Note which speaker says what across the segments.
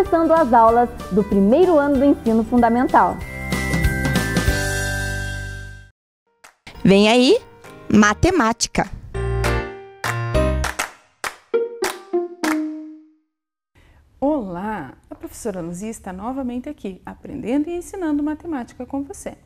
Speaker 1: começando as aulas do primeiro ano do ensino fundamental.
Speaker 2: Vem aí, matemática.
Speaker 3: Olá, a professora Luzia está novamente aqui, aprendendo e ensinando matemática com você.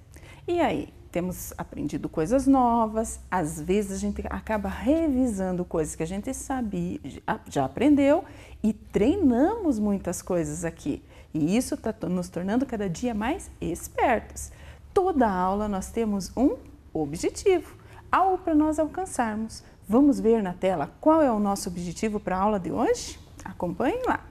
Speaker 3: E aí, temos aprendido coisas novas, às vezes a gente acaba revisando coisas que a gente sabia, já aprendeu e treinamos muitas coisas aqui. E isso está nos tornando cada dia mais espertos. Toda aula nós temos um objetivo, algo para nós alcançarmos. Vamos ver na tela qual é o nosso objetivo para a aula de hoje? Acompanhem lá.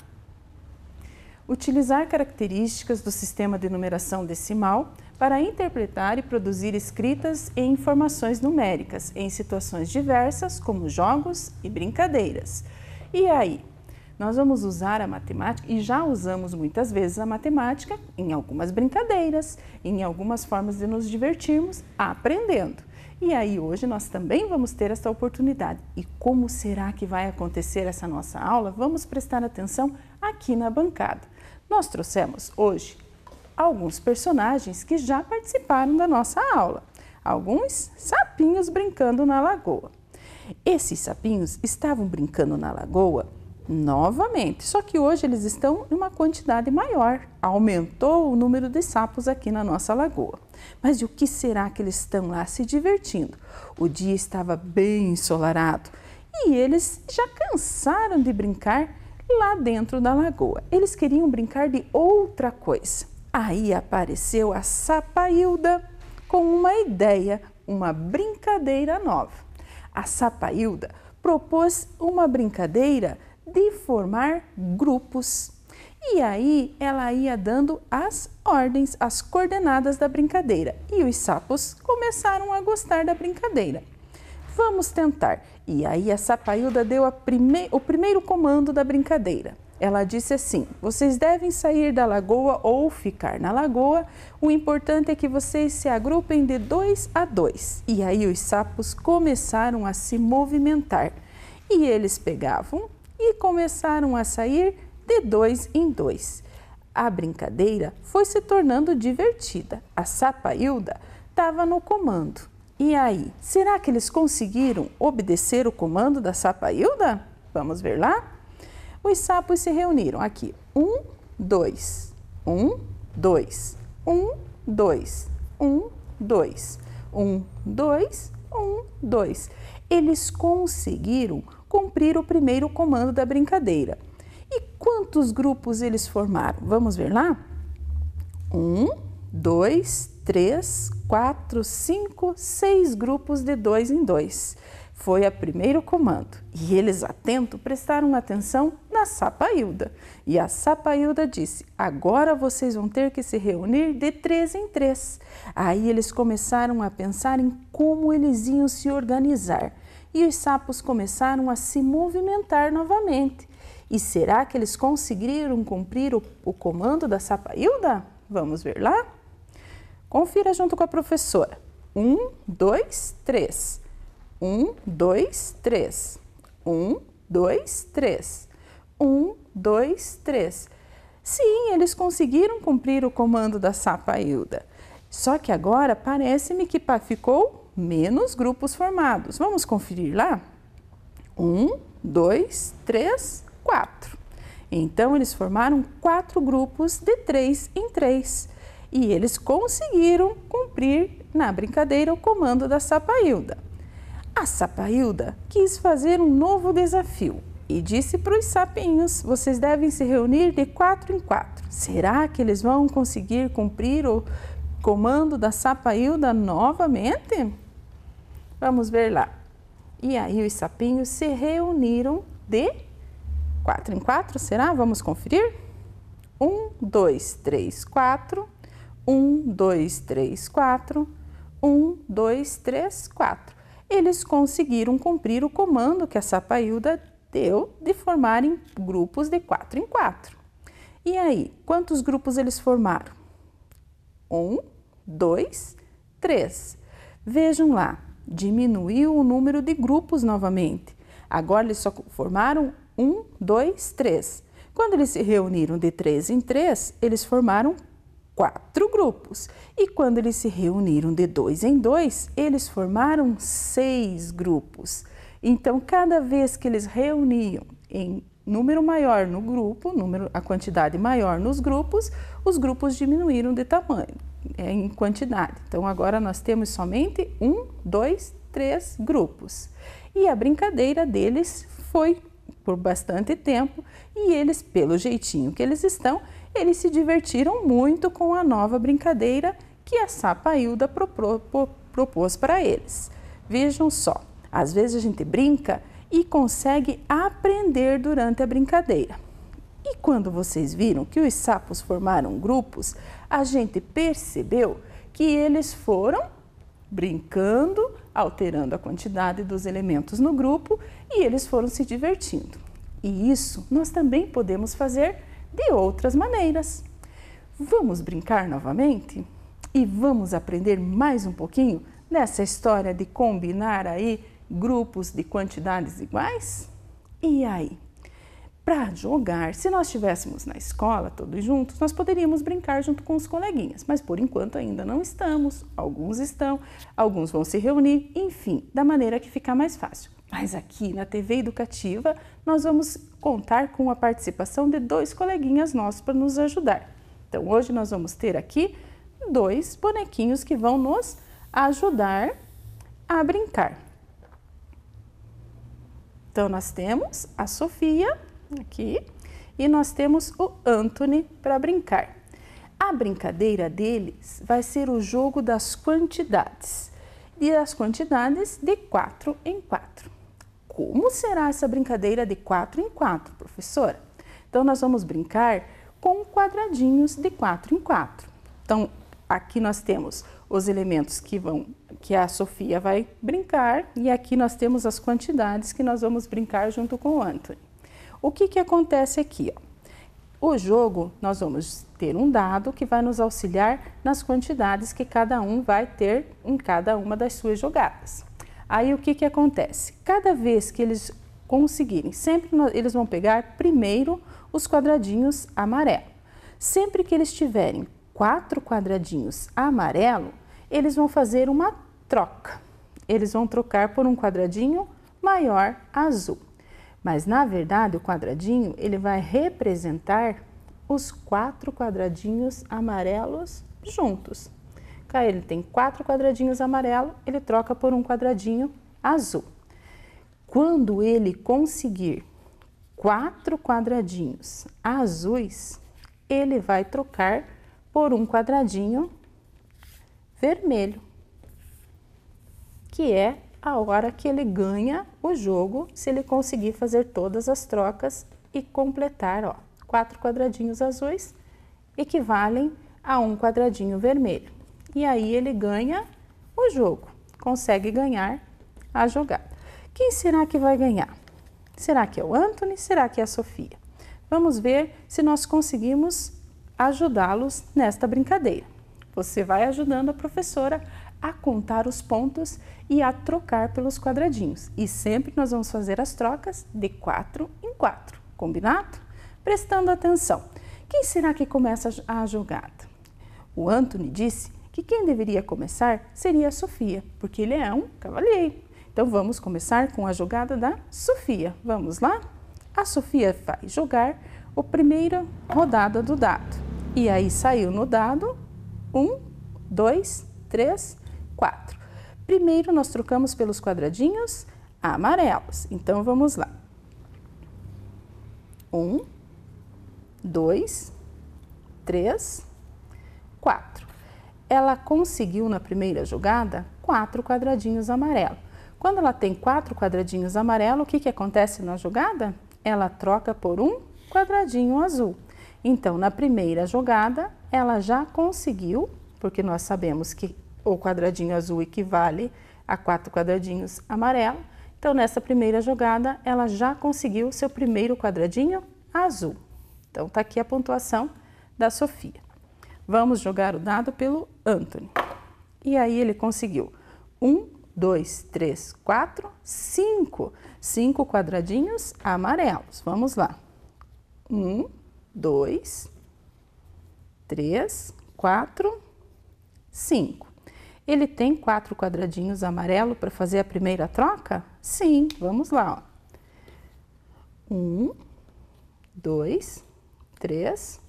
Speaker 3: Utilizar características do sistema de numeração decimal para interpretar e produzir escritas e informações numéricas em situações diversas, como jogos e brincadeiras. E aí? Nós vamos usar a matemática, e já usamos muitas vezes a matemática, em algumas brincadeiras, em algumas formas de nos divertirmos aprendendo. E aí hoje nós também vamos ter essa oportunidade. E como será que vai acontecer essa nossa aula? Vamos prestar atenção aqui na bancada. Nós trouxemos hoje alguns personagens que já participaram da nossa aula. Alguns sapinhos brincando na lagoa. Esses sapinhos estavam brincando na lagoa novamente, só que hoje eles estão em uma quantidade maior. Aumentou o número de sapos aqui na nossa lagoa. Mas e o que será que eles estão lá se divertindo? O dia estava bem ensolarado e eles já cansaram de brincar lá dentro da lagoa. Eles queriam brincar de outra coisa. Aí apareceu a Sapailda com uma ideia, uma brincadeira nova. A Sapailda propôs uma brincadeira de formar grupos. E aí ela ia dando as ordens, as coordenadas da brincadeira. E os sapos começaram a gostar da brincadeira. Vamos tentar. E aí a Sapailda deu o primeiro comando da brincadeira. Ela disse assim: vocês devem sair da lagoa ou ficar na lagoa. O importante é que vocês se agrupem de 2 a 2. E aí os sapos começaram a se movimentar. E eles pegavam e começaram a sair de 2 em 2. A brincadeira foi se tornando divertida. A Sapailda estava no comando. E aí, será que eles conseguiram obedecer o comando da Sapailda? Vamos ver lá? Os sapos se reuniram aqui. 1, 2, 1, 2, 1, 2, 1, 2, 1, 2, 1, 2. Eles conseguiram cumprir o primeiro comando da brincadeira. E quantos grupos eles formaram? Vamos ver lá? 1, 2, 3, 4, 5, 6 grupos de 2 em 2. Foi o primeiro comando. E eles, atentos, prestaram atenção na Sapailda. E a Sapailda disse: agora vocês vão ter que se reunir de 3 em 3. Aí eles começaram a pensar em como eles iam se organizar. E os sapos começaram a se movimentar novamente. E será que eles conseguiram cumprir o comando da Sapailda? Vamos ver lá? Confira junto com a professora. 1, 2, 3. 1, 2, 3. 1, 2, 3. 1, 2, 3. Sim, eles conseguiram cumprir o comando da Sapailda. Só que agora parece-me que ficou menos grupos formados. Vamos conferir lá? 1, 2, 3, 4. Então, eles formaram 4 grupos de 3 em 3. E eles conseguiram cumprir na brincadeira o comando da Sapailda. A Sapailda quis fazer um novo desafio e disse para os sapinhos: vocês devem se reunir de 4 em 4. Será que eles vão conseguir cumprir o comando da Sapailda novamente? Vamos ver lá. E aí os sapinhos se reuniram de 4 em 4, será? Vamos conferir? 1, 2, 3, 4. 1, 2, 3, 4. 1, 2, 3, 4. Eles conseguiram cumprir o comando que a Sapailda deu de formarem grupos de 4 em 4. E aí, quantos grupos eles formaram? 1, 2, 3. Vejam lá, diminuiu o número de grupos novamente. Agora eles só formaram 1, 2, 3. Quando eles se reuniram de 3 em 3, eles formaram 4 grupos. E quando eles se reuniram de 2 em 2, eles formaram 6 grupos. Então, cada vez que eles reuniam em número maior no grupo, a quantidade maior nos grupos, os grupos diminuíram de tamanho, em quantidade. Então, agora nós temos somente 1, 2, 3 grupos. E a brincadeira deles foi por bastante tempo e eles, pelo jeitinho que eles estão, eles se divertiram muito com a nova brincadeira que a Sapailda propôs para eles. Vejam só, às vezes a gente brinca e consegue aprender durante a brincadeira. E quando vocês viram que os sapos formaram grupos, a gente percebeu que eles foram brincando, alterando a quantidade dos elementos no grupo e eles foram se divertindo. E isso nós também podemos fazer de outras maneiras. Vamos brincar novamente? E vamos aprender mais um pouquinho nessa história de combinar aí grupos de quantidades iguais? E aí? Para jogar, se nós estivéssemos na escola todos juntos, nós poderíamos brincar junto com os coleguinhas, mas por enquanto ainda não estamos, alguns estão, alguns vão se reunir, enfim, da maneira que ficar mais fácil. Mas aqui na TV Educativa, nós vamos contar com a participação de 2 coleguinhas nossos para nos ajudar. Então hoje nós vamos ter aqui 2 bonequinhos que vão nos ajudar a brincar. Então nós temos a Sofia aqui e nós temos o Anthony para brincar. A brincadeira deles vai ser o jogo das quantidades e as quantidades de 4 em 4. Como será essa brincadeira de 4 em 4, professora? Então nós vamos brincar com quadradinhos de 4 em 4. Então aqui nós temos os elementos que a Sofia vai brincar e aqui nós temos as quantidades que nós vamos brincar junto com o Anthony. O que acontece aqui? O jogo, nós vamos ter um dado que vai nos auxiliar nas quantidades que cada um vai ter em cada uma das suas jogadas. Aí o que acontece? Cada vez que eles conseguirem, sempre eles vão pegar primeiro os quadradinhos amarelo. Sempre que eles tiverem 4 quadradinhos amarelo, eles vão fazer uma troca. Eles vão trocar por um quadradinho maior azul. Mas, na verdade, o quadradinho, ele vai representar os 4 quadradinhos amarelos juntos. Ele tem 4 quadradinhos amarelos, ele troca por um quadradinho azul. Quando ele conseguir 4 quadradinhos azuis, ele vai trocar por um quadradinho vermelho, que é a hora que ele ganha o jogo, se ele conseguir fazer todas as trocas e completar, 4 quadradinhos azuis equivalem a um quadradinho vermelho. E aí ele ganha o jogo, consegue ganhar a jogada. Quem será que vai ganhar? Será que é o Anthony? Será que é a Sofia? Vamos ver se nós conseguimos ajudá-los nesta brincadeira. Você vai ajudando a professora a contar os pontos e a trocar pelos quadradinhos. E sempre nós vamos fazer as trocas de 4 em 4, combinado? Prestando atenção. Quem será que começa a jogada? O Anthony disse que quem deveria começar seria a Sofia, porque ele é um cavalheiro. Então vamos começar com a jogada da Sofia. Vamos lá? A Sofia vai jogar a primeira rodada do dado. E aí saiu no dado 1, 2, 3, 4. Primeiro nós trocamos pelos quadradinhos amarelos. Então vamos lá. 1, 2, 3, 4. Ela conseguiu na primeira jogada 4 quadradinhos amarelos. Quando ela tem 4 quadradinhos amarelos, o que acontece na jogada? Ela troca por um quadradinho azul. Então, na primeira jogada, ela já conseguiu, porque nós sabemos que o quadradinho azul equivale a 4 quadradinhos amarelos. Então, nessa primeira jogada, ela já conseguiu seu primeiro quadradinho azul. Então, tá aqui a pontuação da Sofia. Vamos jogar o dado pelo Anthony. E aí ele conseguiu 1, 2, 3, 4, 5. 5 quadradinhos amarelos. Vamos lá. 1, 2, 3, 4, 5. Ele tem 4 quadradinhos amarelos para fazer a primeira troca? Sim, vamos lá. 1, 2, 3,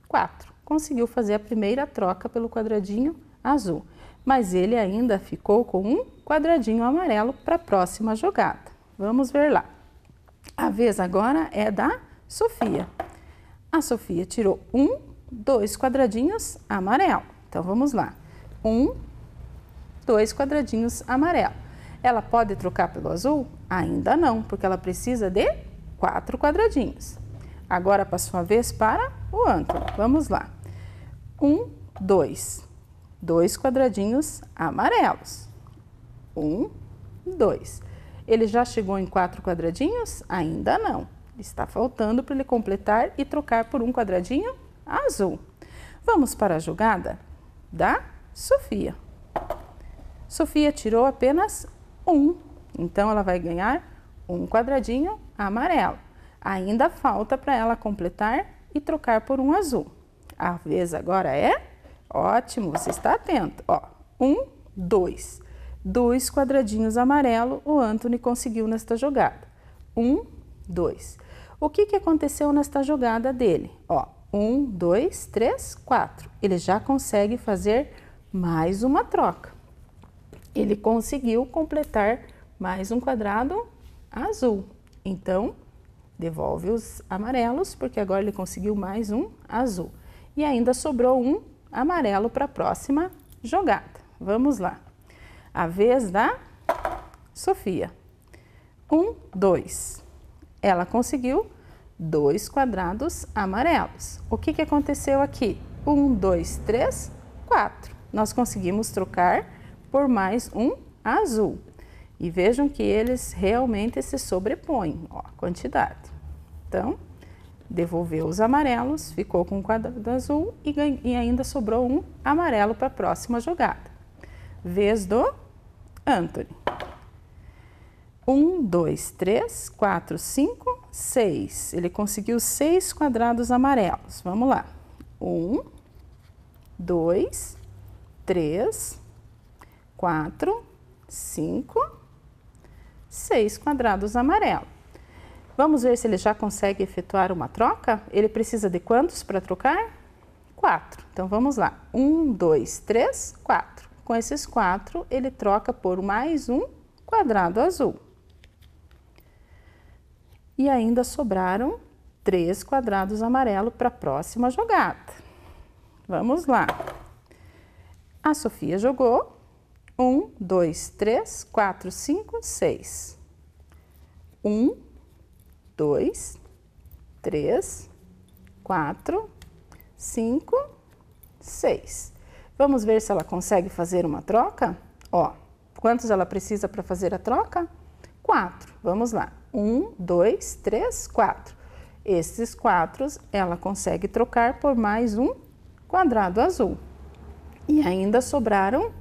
Speaker 3: 4. Conseguiu fazer a primeira troca pelo quadradinho azul, mas ele ainda ficou com um quadradinho amarelo para a próxima jogada. Vamos ver lá. A vez agora é da Sofia. A Sofia tirou 2 quadradinhos amarelo. Então vamos lá. 2 quadradinhos amarelo. Ela pode trocar pelo azul? Ainda não, porque ela precisa de 4 quadradinhos. Agora passou a vez para o Antônio. Vamos lá. 2. 2 quadradinhos amarelos. 2. Ele já chegou em 4 quadradinhos? Ainda não. Está faltando para ele completar e trocar por um quadradinho azul. Vamos para a jogada da Sofia. Sofia tirou apenas 1, então ela vai ganhar um quadradinho amarelo. Ainda falta para ela completar e trocar por um azul. A vez agora é, ótimo, você está atento, ó, 2. 2 quadradinhos amarelo o Antônio conseguiu nesta jogada. 2. O que aconteceu nesta jogada dele? Ó, 1, 2, 3, 4. Ele já consegue fazer mais uma troca. Ele conseguiu completar mais um quadrado azul. Então, devolve os amarelos, porque agora ele conseguiu mais um azul. E ainda sobrou um amarelo para a próxima jogada. Vamos lá. A vez da Sofia. 2. Ela conseguiu 2 quadrados amarelos. O que aconteceu aqui? 1, 2, 3, 4. Nós conseguimos trocar por mais um azul. E vejam que eles realmente se sobrepõem, ó, a quantidade. Então, devolveu os amarelos, ficou com um quadrado azul e ainda sobrou um amarelo para a próxima jogada. Vez do Antônio. 1, 2, 3, 4, 5, 6. Ele conseguiu 6 quadrados amarelos. Vamos lá. 1, 2, 3, 4, 5, 6 quadrados amarelos. Vamos ver se ele já consegue efetuar uma troca? Ele precisa de quantos para trocar? 4. Então vamos lá. 1, 2, 3, 4. Com esses 4, ele troca por mais um quadrado azul. E ainda sobraram 3 quadrados amarelos para a próxima jogada. Vamos lá. A Sofia jogou 1, 2, 3, 4, 5, 6. 1, 2, 3, 4, 5, 6. Vamos ver se ela consegue fazer uma troca? Ó, quantos ela precisa para fazer a troca? 4. Vamos lá. 1, 2, 3, 4. Esses 4 ela consegue trocar por mais um quadrado azul. E ainda sobraram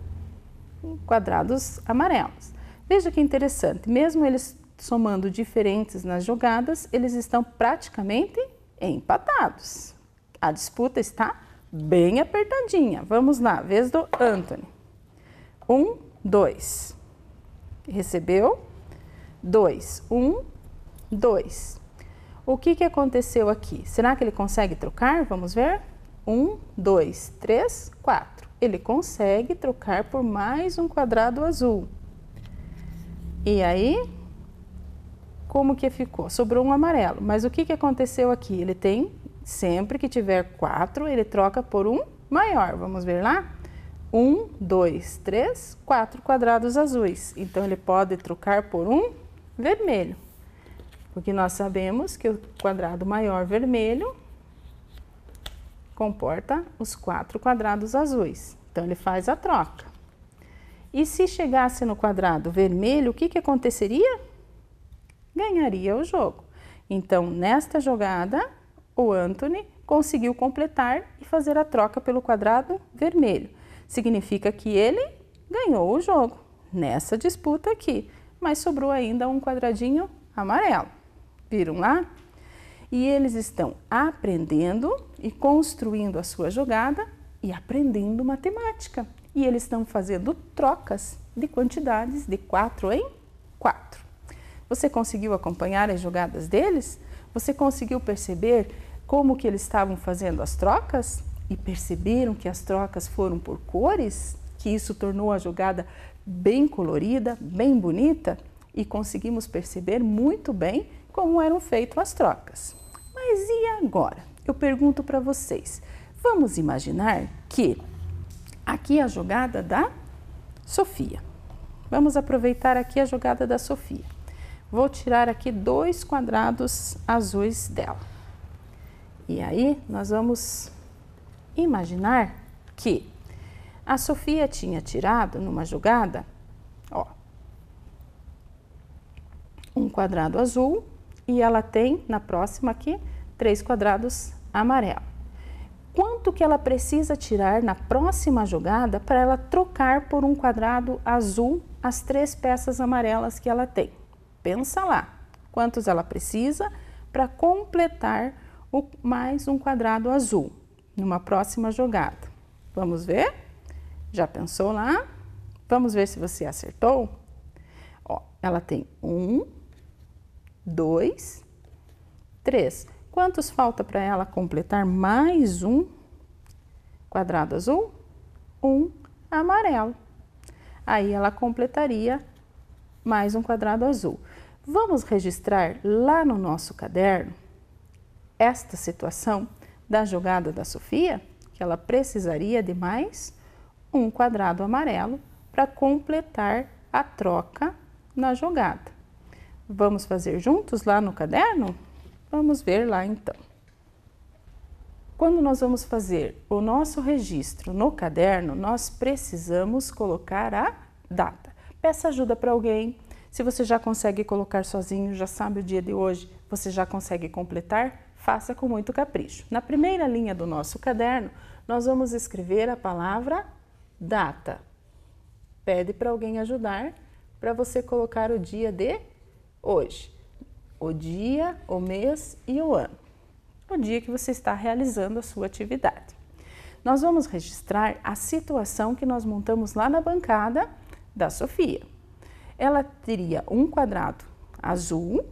Speaker 3: quadrados amarelos. Veja que interessante, mesmo eles somando diferentes nas jogadas, eles estão praticamente empatados. A disputa está bem apertadinha. Vamos lá, vez do Antônio. 1, 2. Recebeu 2. 1, 2. O que aconteceu aqui? Será que ele consegue trocar? Vamos ver. 1, 2, 3, 4. Ele consegue trocar por mais um quadrado azul. E aí, como que ficou? Sobrou um amarelo. Mas o que aconteceu aqui? Ele tem, sempre que tiver 4, ele troca por um maior. Vamos ver lá? 1, 2, 3, 4 quadrados azuis. Então, ele pode trocar por um vermelho. Porque nós sabemos que o quadrado maior vermelho comporta os 4 quadrados azuis. Então, ele faz a troca. E se chegasse no quadrado vermelho, o que aconteceria? Ganharia o jogo. Então, nesta jogada, o Antônio conseguiu completar e fazer a troca pelo quadrado vermelho. Significa que ele ganhou o jogo nessa disputa aqui. Mas sobrou ainda um quadradinho amarelo. Viram lá? E eles estão aprendendo e construindo a sua jogada e aprendendo matemática. E eles estão fazendo trocas de quantidades de 4 em 4. Você conseguiu acompanhar as jogadas deles? Você conseguiu perceber como que eles estavam fazendo as trocas? E perceberam que as trocas foram por cores? Que isso tornou a jogada bem colorida, bem bonita? E conseguimos perceber muito bem como eram feitas as trocas. Mas e agora? Eu pergunto para vocês. Vamos imaginar que aqui é a jogada da Sofia. Vamos aproveitar aqui a jogada da Sofia. Vou tirar aqui 2 quadrados azuis dela. E aí nós vamos imaginar que a Sofia tinha tirado numa jogada, ó, um quadrado azul e ela tem na próxima aqui 3 quadrados amarelo. Quanto que ela precisa tirar na próxima jogada para ela trocar por um quadrado azul as 3 peças amarelas que ela tem? Pensa lá, quantos ela precisa para completar mais um quadrado azul numa próxima jogada? Vamos ver? Já pensou lá? Vamos ver se você acertou? Ó, ela tem 1, 2, 3. Quantos falta para ela completar mais um quadrado azul? Um amarelo. Aí ela completaria mais um quadrado azul. Vamos registrar lá no nosso caderno esta situação da jogada da Sofia, que ela precisaria de mais um quadrado amarelo para completar a troca na jogada. Vamos fazer juntos lá no caderno? Vamos ver lá então. Quando nós vamos fazer o nosso registro no caderno, nós precisamos colocar a data. Peça ajuda para alguém. Se você já consegue colocar sozinho, já sabe o dia de hoje, você já consegue completar, faça com muito capricho. Na primeira linha do nosso caderno, nós vamos escrever a palavra data. Pede para alguém ajudar para você colocar o dia de hoje. O dia, o mês e o ano. O dia que você está realizando a sua atividade. Nós vamos registrar a situação que nós montamos lá na bancada da Sofia. Ela teria um quadrado azul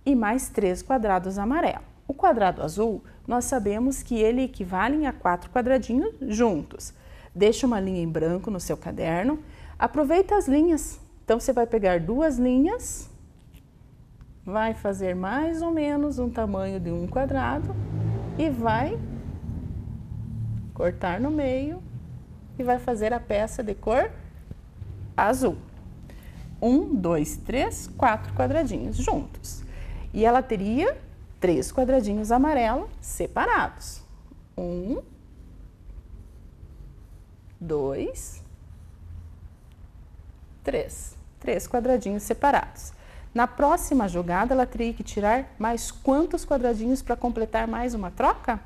Speaker 3: e mais 3 quadrados amarelos. O quadrado azul, nós sabemos que ele equivale a 4 quadradinhos juntos. Deixa uma linha em branco no seu caderno. Aproveita as linhas. Então, você vai pegar 2 linhas, vai fazer mais ou menos um tamanho de um quadrado e vai cortar no meio e vai fazer a peça de cor azul. 1, 2, 3, 4 quadradinhos juntos. E ela teria 3 quadradinhos amarelos separados. 1, 2, 3. 3 quadradinhos separados. Na próxima jogada, ela teria que tirar mais quantos quadradinhos para completar mais uma troca?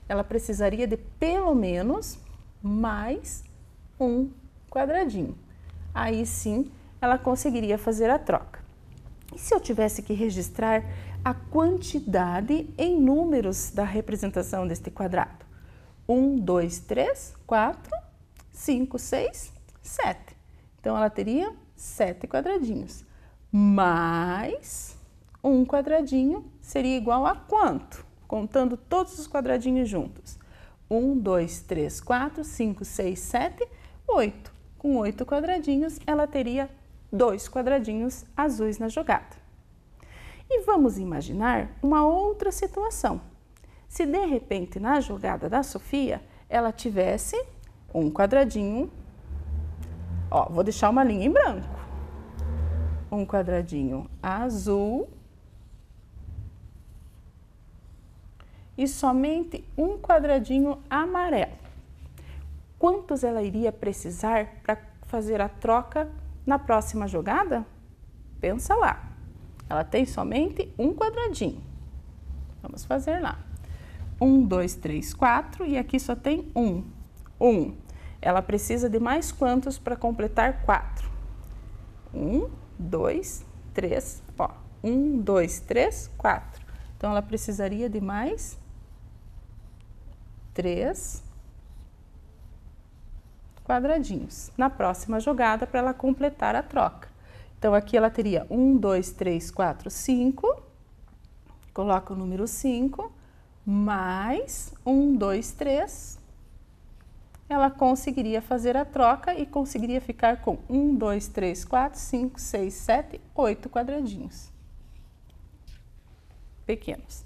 Speaker 3: Ela precisaria de pelo menos mais um quadradinho. Aí sim, ela conseguiria fazer a troca. E se eu tivesse que registrar a quantidade em números da representação deste quadrado? 1, 2, 3, 4, 5, 6, 7. Então, ela teria 7 quadradinhos. Mais um quadradinho seria igual a quanto? Contando todos os quadradinhos juntos. 1, 2, 3, 4, 5, 6, 7, 8. Com 8 quadradinhos, ela teria 2 quadradinhos azuis na jogada. E vamos imaginar uma outra situação. Se de repente na jogada da Sofia, ela tivesse um quadradinho, ó, vou deixar uma linha em branco. Um quadradinho azul e somente um quadradinho amarelo. Quantos ela iria precisar para fazer a troca na próxima jogada? Pensa lá. Ela tem somente um quadradinho. Vamos fazer lá. 1, 2, 3, 4 e aqui só tem 1. 1. Ela precisa de mais quantos para completar 4? 1, 2, 3, ó. 1, 2, 3, 4. Então, ela precisaria de mais 3 quadradinhos na próxima jogada para ela completar a troca. Então, aqui ela teria 1, 2, 3, 4, 5. Coloca o número 5, mais 1, 2, 3. Ela conseguiria fazer a troca e conseguiria ficar com 1, 2, 3, 4, 5, 6, 7, 8 quadradinhos pequenos.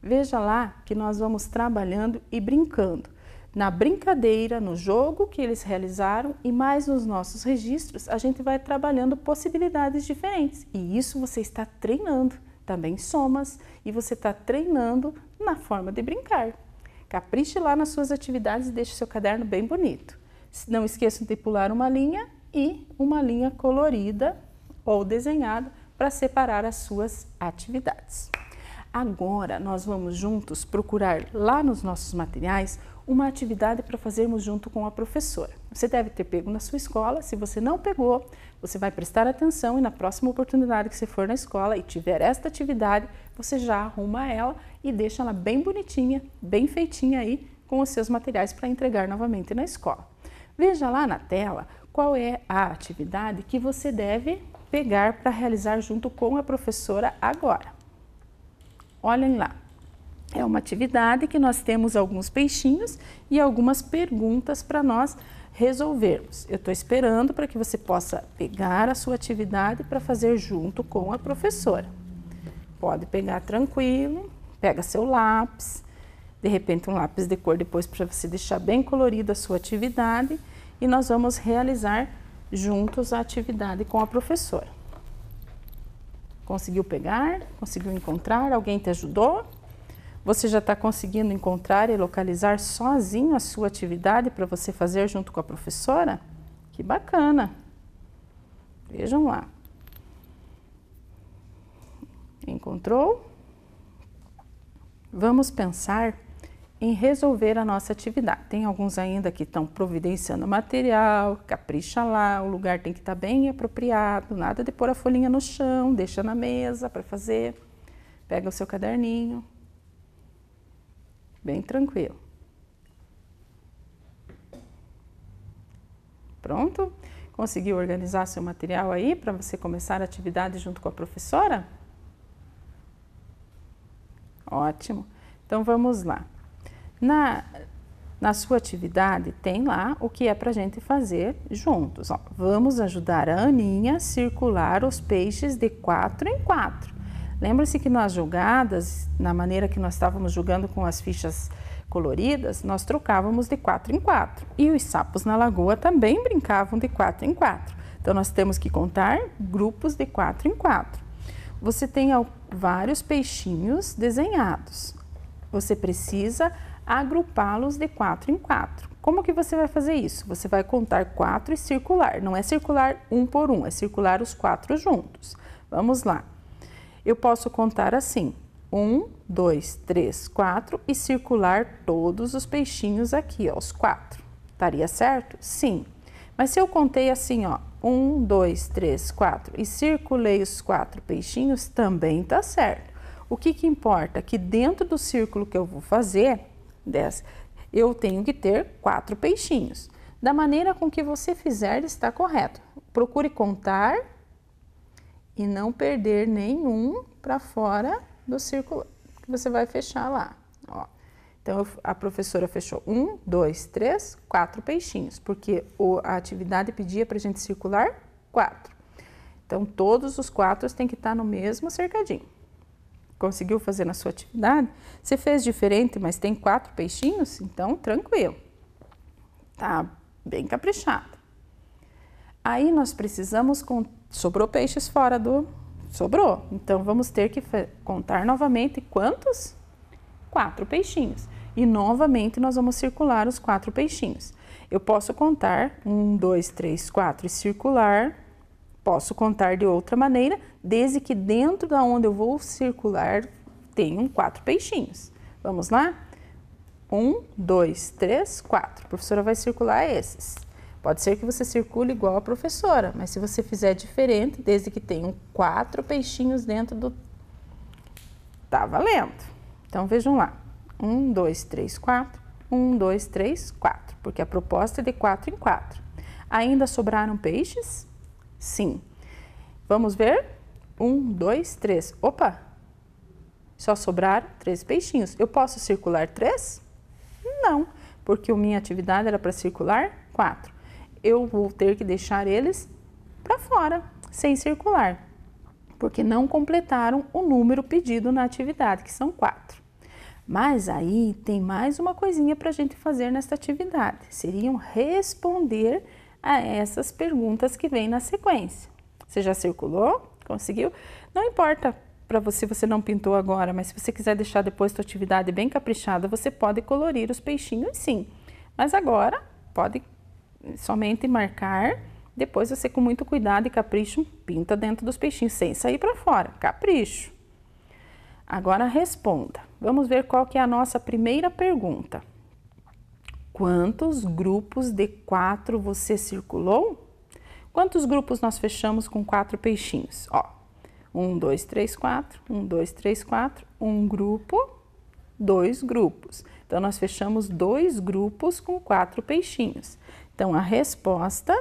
Speaker 3: Veja lá que nós vamos trabalhando e brincando. Na brincadeira, no jogo que eles realizaram e mais nos nossos registros, a gente vai trabalhando possibilidades diferentes. E isso você está treinando, também somas, e você está treinando na forma de brincar. Capriche lá nas suas atividades e deixe seu caderno bem bonito. Não esqueçam de pular uma linha e uma linha colorida ou desenhada para separar as suas atividades. Agora, nós vamos juntos procurar lá nos nossos materiais uma atividade para fazermos junto com a professora. Você deve ter pego na sua escola. Se você não pegou, você vai prestar atenção e na próxima oportunidade que você for na escola e tiver esta atividade, você já arruma ela e deixa ela bem bonitinha, bem feitinha aí com os seus materiais para entregar novamente na escola. Veja lá na tela qual é a atividade que você deve pegar para realizar junto com a professora agora. Olhem lá, é uma atividade que nós temos alguns peixinhos e algumas perguntas para nós resolvermos. Eu estou esperando para que você possa pegar a sua atividade para fazer junto com a professora. Pode pegar tranquilo, pega seu lápis, de repente um lápis de cor depois para você deixar bem colorida a sua atividade e nós vamos realizar juntos a atividade com a professora. Conseguiu pegar? Conseguiu encontrar? Alguém te ajudou? Você já está conseguindo encontrar e localizar sozinho a sua atividade para você fazer junto com a professora? Que bacana! Vejam lá. Encontrou? Vamos pensar em resolver a nossa atividade. Tem alguns ainda que estão providenciando material, capricha lá, o lugar tem que estar bem apropriado, nada de pôr a folhinha no chão, deixa na mesa para fazer. Pega o seu caderninho, bem tranquilo. Pronto? Conseguiu organizar seu material aí para você começar a atividade junto com a professora? Ótimo. Então vamos lá. Na sua atividade tem lá o que é para a gente fazer juntos. Ó, vamos ajudar a Aninha a circular os peixes de 4 em 4. Lembra-se que nas jogadas, na maneira que nós estávamos jogando com as fichas coloridas, nós trocávamos de 4 em 4. E os sapos na lagoa também brincavam de 4 em 4. Então nós temos que contar grupos de 4 em 4. Você tem vários peixinhos desenhados. Você precisa agrupá-los de 4 em 4. Como que você vai fazer isso? Você vai contar 4 e circular. Não é circular um por um, é circular os 4 juntos. Vamos lá. Eu posso contar assim, 1, 2, 3, 4 e circular todos os peixinhos aqui, ó, os 4. Estaria certo? Sim. Mas se eu contei assim, ó, 1, 2, 3, 4 e circulei os 4 peixinhos, também tá certo. O que que importa? Que dentro do círculo que eu vou fazer, eu tenho que ter 4 peixinhos. Da maneira com que você fizer, está correto. Procure contar e não perder nenhum para fora do círculo que você vai fechar lá. Ó. Então, a professora fechou 1, 2, 3, 4 peixinhos, porque a atividade pedia para a gente circular 4. Então, todos os 4 têm que estar no mesmo cercadinho. Conseguiu fazer na sua atividade? Você fez diferente, mas tem 4 peixinhos? Então, tranquilo. Tá bem caprichado. Aí, nós precisamos... Sobrou peixes fora do... Sobrou. Então, vamos ter que contar novamente quantos? 4 peixinhos. E, novamente, nós vamos circular os 4 peixinhos. Eu posso contar 1, 2, 3, 4 e circular... Posso contar de outra maneira, desde que dentro da onde eu vou circular tenham 4 peixinhos. Vamos lá? 1, 2, 3, 4. A professora vai circular esses. Pode ser que você circule igual a professora, mas se você fizer diferente, desde que tenham 4 peixinhos dentro Tá valendo. Então, vejam lá. 1, 2, 3, 4. 1, 2, 3, 4. Porque a proposta é de 4 em 4. Ainda sobraram peixes? Sim. Vamos ver? 1, 2, 3. Opa! Só sobraram 3 peixinhos. Eu posso circular 3? Não, porque a minha atividade era para circular 4. Eu vou ter que deixar eles para fora, sem circular, porque não completaram o número pedido na atividade, que são 4. Mas aí tem mais uma coisinha para a gente fazer nesta atividade. Seriam responder a essas perguntas que vêm na sequência. Você já circulou? Conseguiu? Não importa para você, você não pintou agora, mas se você quiser deixar depois sua atividade bem caprichada, você pode colorir os peixinhos sim. Mas agora pode somente marcar, depois você com muito cuidado e capricho pinta dentro dos peixinhos, sem sair para fora, capricho. Agora responda. Vamos ver qual que é a nossa primeira pergunta. Quantos grupos de 4 você circulou? Quantos grupos nós fechamos com 4 peixinhos? Ó, 1, 2, 3, 4, 1, 2, 3, 4, um grupo, 2 grupos. Então, nós fechamos 2 grupos com 4 peixinhos. Então, a resposta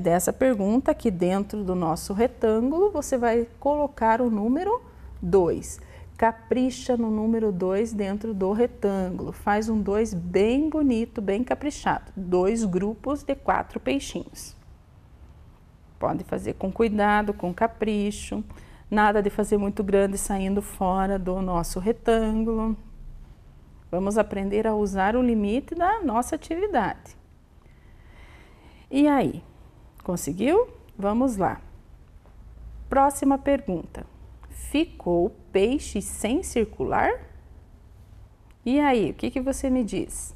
Speaker 3: dessa pergunta, aqui dentro do nosso retângulo, você vai colocar o número 2. Capricha no número 2 dentro do retângulo. Faz um 2 bem bonito, bem caprichado. 2 grupos de 4 peixinhos. Pode fazer com cuidado, com capricho. Nada de fazer muito grande saindo fora do nosso retângulo. Vamos aprender a usar o limite da nossa atividade. E aí, conseguiu? Vamos lá. Próxima pergunta. Ficou peixe sem circular? E aí, o que você me diz?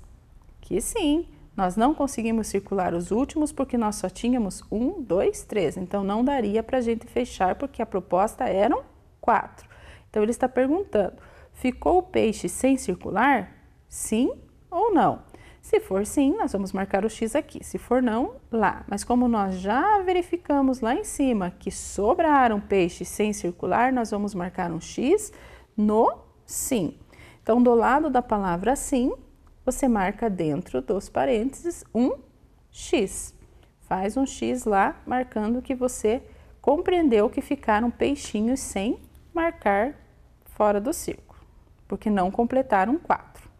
Speaker 3: Que sim, nós não conseguimos circular os últimos porque nós só tínhamos 1, 2, 3. Então, não daria para a gente fechar porque a proposta eram 4. Então, ele está perguntando, ficou o peixe sem circular? Sim ou não? Se for sim, nós vamos marcar o X aqui. Se for não, lá. Mas como nós já verificamos lá em cima que sobraram peixes sem circular, nós vamos marcar um X no sim. Então, do lado da palavra sim, você marca dentro dos parênteses um X. Faz um X lá, marcando que você compreendeu que ficaram peixinhos sem marcar fora do círculo, porque não completaram 4.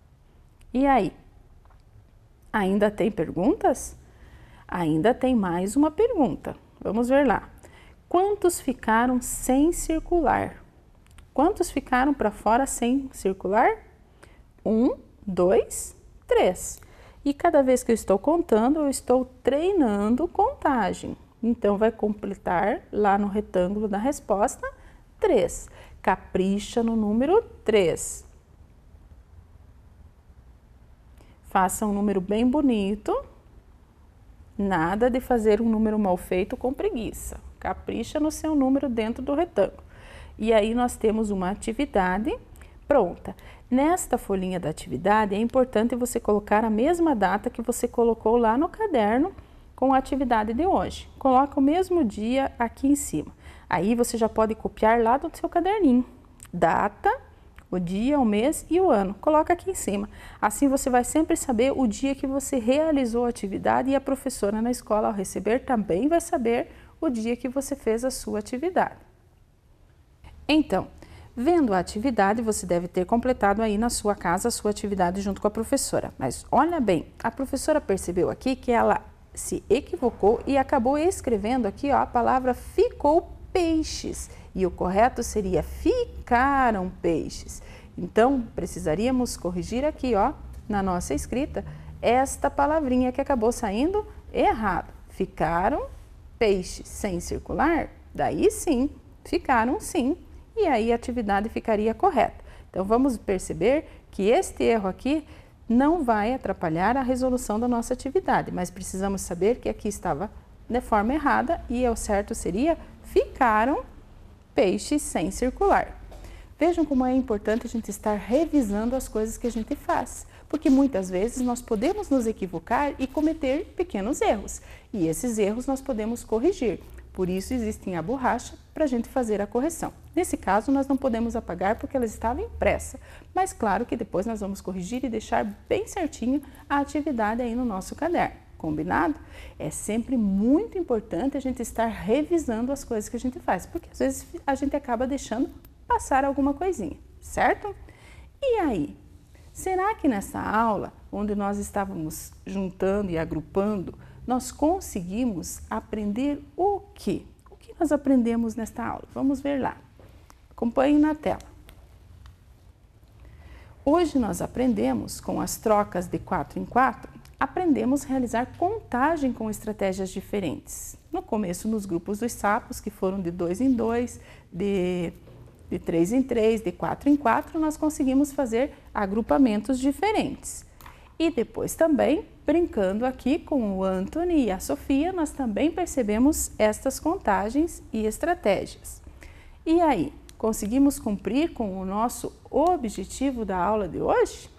Speaker 3: E aí? Ainda tem perguntas? Ainda tem mais uma pergunta. Vamos ver lá. Quantos ficaram sem circular? Quantos ficaram para fora sem circular? 1, 2, 3. E cada vez que eu estou contando, eu estou treinando contagem. Então, vai completar lá no retângulo da resposta 3. Capricha no número 3. Faça um número bem bonito, nada de fazer um número mal feito com preguiça. Capricha no seu número dentro do retângulo. E aí nós temos uma atividade pronta. Nesta folhinha da atividade é importante você colocar a mesma data que você colocou lá no caderno com a atividade de hoje. Coloca o mesmo dia aqui em cima. Aí você já pode copiar lá do seu caderninho. Data, o dia, o mês e o ano. Coloca aqui em cima. Assim você vai sempre saber o dia que você realizou a atividade e a professora na escola, ao receber, também vai saber o dia que você fez a sua atividade. Então, vendo a atividade, você deve ter completado aí na sua casa a sua atividade junto com a professora. Mas olha bem, a professora percebeu aqui que ela se equivocou e acabou escrevendo aqui ó, a palavra ficou peixes. E o correto seria ficaram peixes. Então, precisaríamos corrigir aqui, ó, na nossa escrita, esta palavrinha que acabou saindo errado. Ficaram peixes sem circular? Daí sim, ficaram sim. E aí a atividade ficaria correta. Então, vamos perceber que este erro aqui não vai atrapalhar a resolução da nossa atividade, mas precisamos saber que aqui estava de forma errada e o certo seria ficaram peixes sem circular. Vejam como é importante a gente estar revisando as coisas que a gente faz, porque muitas vezes nós podemos nos equivocar e cometer pequenos erros, e esses erros nós podemos corrigir. Por isso existem a borracha para a gente fazer a correção. Nesse caso, nós não podemos apagar porque ela estava impressa, mas claro que depois nós vamos corrigir e deixar bem certinho a atividade aí no nosso caderno. Combinado? É sempre muito importante a gente estar revisando as coisas que a gente faz, porque às vezes a gente acaba deixando passar alguma coisinha, certo? E aí? Será que nessa aula, onde nós estávamos juntando e agrupando, nós conseguimos aprender o quê? O que nós aprendemos nesta aula? Vamos ver lá. Acompanhem na tela. Hoje nós aprendemos, com as trocas de 4 em 4, aprendemos a realizar contagem com estratégias diferentes. No começo, nos grupos dos sapos, que foram de 2 em 2, de 3 em 3, de 4 em 4, nós conseguimos fazer agrupamentos diferentes. E depois também, brincando aqui com o Anthony e a Sofia, nós também percebemos estas contagens e estratégias. E aí, conseguimos cumprir com o nosso objetivo da aula de hoje?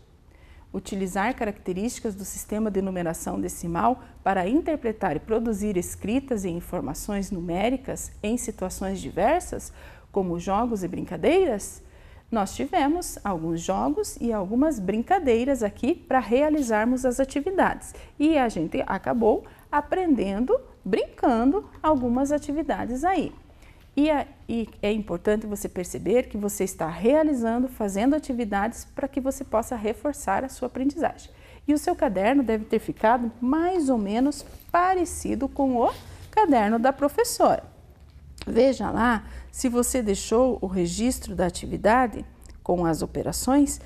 Speaker 3: Utilizar características do sistema de numeração decimal para interpretar e produzir escritas e informações numéricas em situações diversas, como jogos e brincadeiras? Nós tivemos alguns jogos e algumas brincadeiras aqui para realizarmos as atividades e a gente acabou aprendendo, brincando algumas atividades aí. E é importante você perceber que você está realizando, fazendo atividades para que você possa reforçar a sua aprendizagem. E o seu caderno deve ter ficado mais ou menos parecido com o caderno da professora. Veja lá se você deixou o registro da atividade com as operações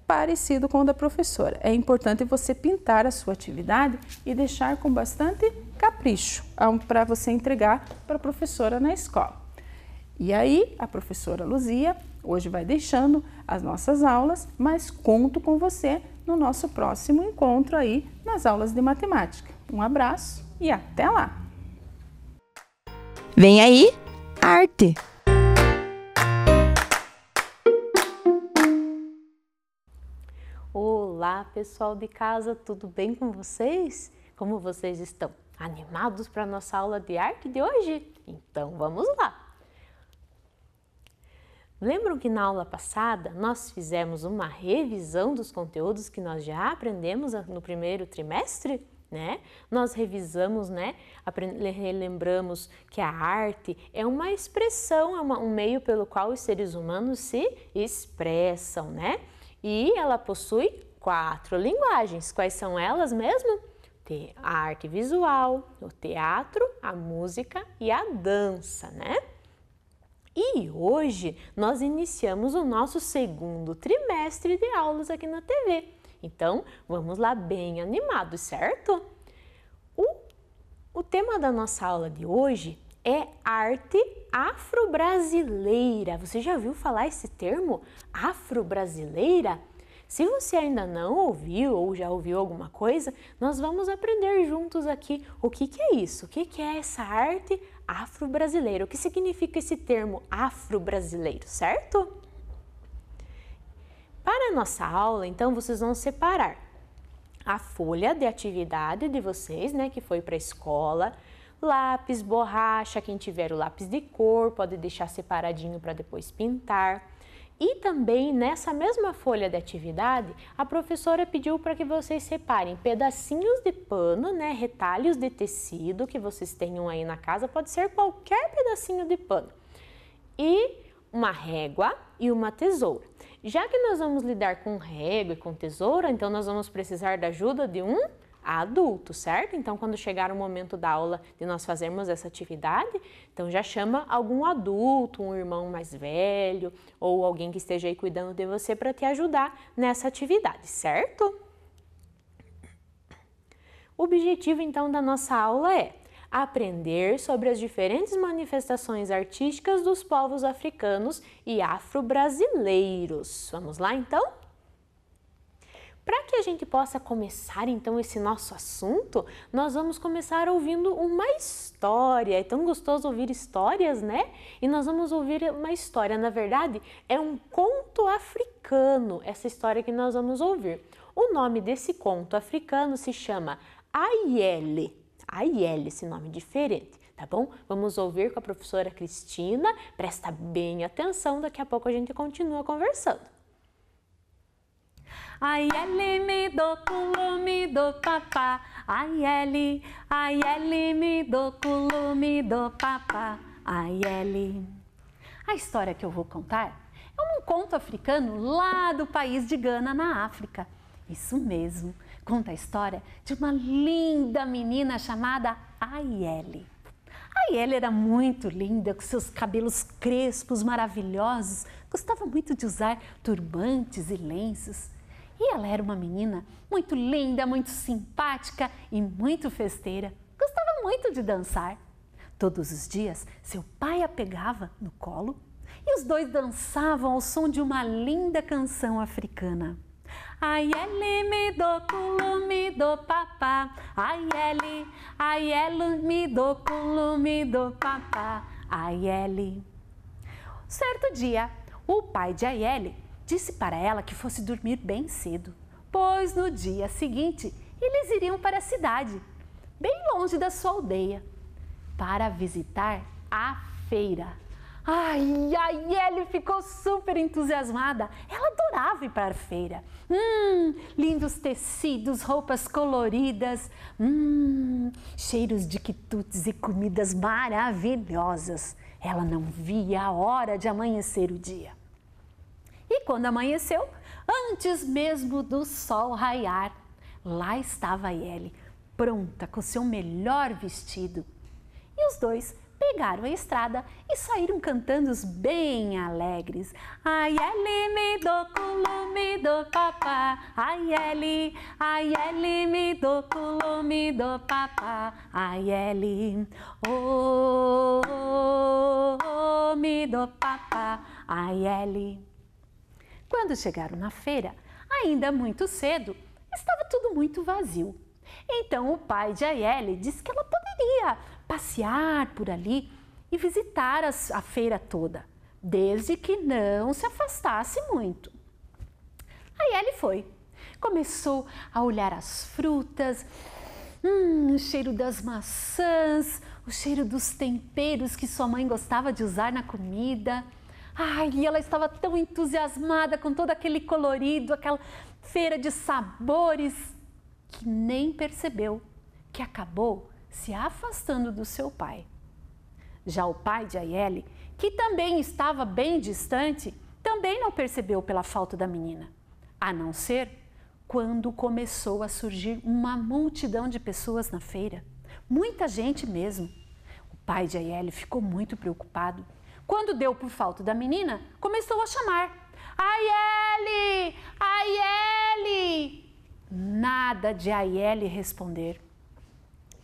Speaker 3: parecido com o da professora. É importante você pintar a sua atividade e deixar com bastante capricho para você entregar para a professora na escola. E aí, a professora Luzia hoje vai deixando as nossas aulas, mas conto com você no nosso próximo encontro aí nas aulas de matemática. Um abraço e até lá!
Speaker 2: Vem aí, arte!
Speaker 4: Olá, pessoal de casa, tudo bem com vocês? Como vocês estão? Animados para a nossa aula de arte de hoje? Então, vamos lá! Lembram que na aula passada nós fizemos uma revisão dos conteúdos que nós já aprendemos no primeiro trimestre? Né? Nós revisamos, né? Relembramos que a arte é uma expressão, é um meio pelo qual os seres humanos se expressam, né? E ela possui 4 linguagens. Quais são elas mesmo? A arte visual, o teatro, a música e a dança, né? E hoje nós iniciamos o nosso segundo trimestre de aulas aqui na TV. Então, vamos lá bem animados, certo? O tema da nossa aula de hoje é arte afro-brasileira. Você já ouviu falar esse termo? Afro-brasileira? Se você ainda não ouviu ou já ouviu alguma coisa, nós vamos aprender juntos aqui o que é isso, o que é essa arte afro-brasileira, o que significa esse termo afro-brasileiro, certo? Para a nossa aula, então, vocês vão separar a folha de atividade de vocês, né, que foi para a escola, lápis, borracha, quem tiver o lápis de cor pode deixar separadinho para depois pintar. E também nessa mesma folha de atividade, a professora pediu para que vocês separem pedacinhos de pano, né, retalhos de tecido que vocês tenham aí na casa, pode ser qualquer pedacinho de pano, e uma régua e uma tesoura. Já que nós vamos lidar com régua e com tesoura, então nós vamos precisar da ajuda de um adulto, certo? Então, quando chegar o momento da aula de nós fazermos essa atividade, então já chama algum adulto, um irmão mais velho ou alguém que esteja aí cuidando de você para te ajudar nessa atividade, certo? O objetivo, então, da nossa aula é aprender sobre as diferentes manifestações artísticas dos povos africanos e afro-brasileiros. Vamos lá, então? Para que a gente possa começar, então, esse nosso assunto, nós vamos começar ouvindo uma história. É tão gostoso ouvir histórias, né? E nós vamos ouvir uma história, na verdade, é um conto africano, essa história que nós vamos ouvir. O nome desse conto africano se chama Ayele. Aiele, esse nome diferente, tá bom? Vamos ouvir com a professora Cristina, presta bem atenção, daqui a pouco a gente continua conversando.
Speaker 5: Aiele mi do culo mi do papá, aiele, aiele mi do culo mi do papá, aiele. A história que eu vou contar é um conto africano lá do país de Gana, na África. Isso mesmo, conta a história de uma linda menina chamada Aiele. Aiele era muito linda, com seus cabelos crespos maravilhosos, gostava muito de usar turbantes e lenços. E ela era uma menina muito linda, muito simpática e muito festeira. Gostava muito de dançar. Todos os dias, seu pai a pegava no colo e os dois dançavam ao som de uma linda canção africana. Aiele mi do culo mi do papá, aiele, aiele mi do culo mi do papá, aiele. Certo dia, o pai de Aiele disse para ela que fosse dormir bem cedo, pois no dia seguinte eles iriam para a cidade, bem longe da sua aldeia, para visitar a feira. Ai, a Aiele ficou super entusiasmada. Ela adorava ir para a feira. Lindos tecidos, roupas coloridas, cheiros de quitutes e comidas maravilhosas. Ela não via a hora de amanhecer o dia. E quando amanheceu, antes mesmo do sol raiar, lá estava a Aiele, pronta com seu melhor vestido. E os dois pegaram a estrada e saíram cantando bem alegres. Aiele mi do culo mi do papá, Aiele, Aiele mi do culo mi do papá, Aiele, oh, oh, oh, mi do papá, Aiele. Quando chegaram na feira, ainda muito cedo, estava tudo muito vazio. Então o pai de Aiele disse que ela poderia passear por ali e visitar a feira toda, desde que não se afastasse muito. Aiele foi. Começou a olhar as frutas, o cheiro das maçãs, o cheiro dos temperos que sua mãe gostava de usar na comida. Ai, e ela estava tão entusiasmada com todo aquele colorido, aquela feira de sabores, que nem percebeu que acabou se afastando do seu pai. Já o pai de Aiele, que também estava bem distante, também não percebeu pela falta da menina, a não ser quando começou a surgir uma multidão de pessoas na feira, muita gente mesmo. O pai de Aiele ficou muito preocupado. Quando deu por falta da menina, começou a chamar: Aiele! Aiele! Nada de Aiele responder.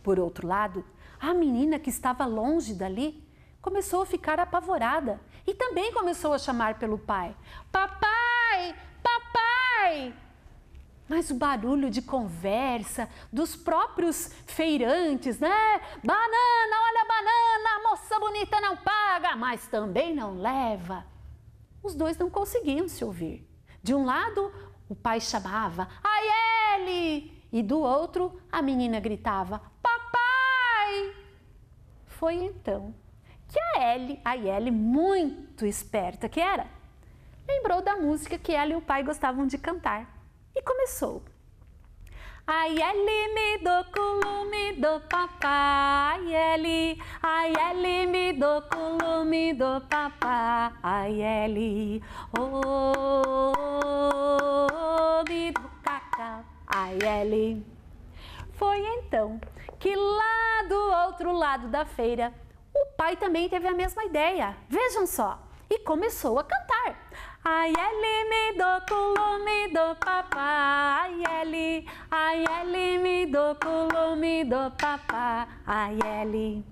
Speaker 5: Por outro lado, a menina que estava longe dali começou a ficar apavorada e também começou a chamar pelo pai: Papai! Papai! Mas o barulho de conversa dos próprios feirantes, né? Banana, olha a banana, a moça bonita não paga, mas também não leva. Os dois não conseguiam se ouvir. De um lado, o pai chamava: Aiele! E do outro, a menina gritava: Papai! Foi então que a Aiele, muito esperta que era, lembrou da música que ela e o pai gostavam de cantar e começou: Aiele mi do culo mi do papá, Aiele, Aiele mi do culo mi do papá, Aiele, oh, oh, oh, mi do cacau, Aiele. Foi então que lá do outro lado da feira, o pai também teve a mesma ideia, vejam só, e começou a cantar: Aiele mi do culo mi do papá, Aiele, Aiele mi do culo mi do papá, Aiele.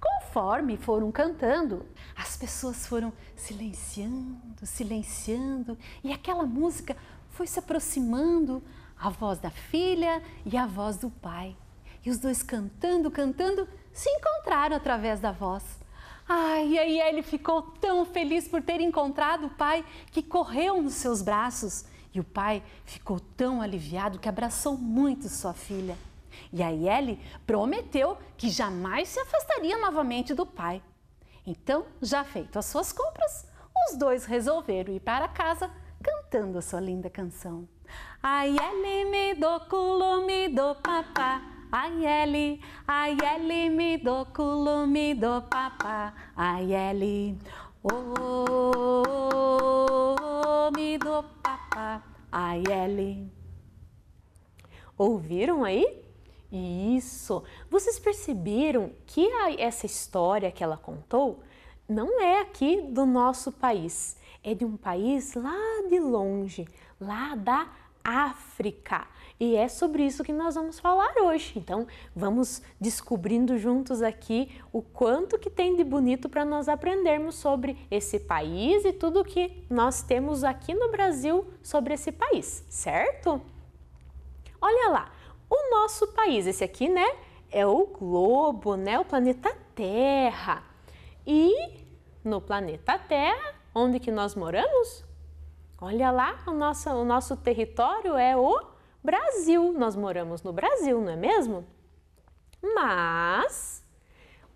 Speaker 5: Conforme foram cantando, as pessoas foram silenciando, silenciando, e aquela música foi se aproximando, a voz da filha e a voz do pai. E os dois cantando, cantando, se encontraram através da voz. Ai, e aí ele ficou tão feliz por ter encontrado o pai que correu nos seus braços. E o pai ficou tão aliviado que abraçou muito sua filha. E a Aiele prometeu que jamais se afastaria novamente do pai. Então, já feito as suas compras, os dois resolveram ir para casa cantando a sua linda canção. Aiele me do culo me do papá, Aiele me do culo me do papá, Aiele, oh, me do papá, Aiele.
Speaker 4: Ouviram aí? Isso! Vocês perceberam que essa história que ela contou não é aqui do nosso país, é de um país lá de longe, lá da África. E é sobre isso que nós vamos falar hoje. Então, vamos descobrindo juntos aqui o quanto que tem de bonito para nós aprendermos sobre esse país e tudo que nós temos aqui no Brasil sobre esse país, certo? Olha lá, o nosso país, esse aqui, né, é o globo, né, o planeta Terra. E no planeta Terra, onde que nós moramos? Olha lá, o nosso território é o Brasil. Nós moramos no Brasil, não é mesmo? Mas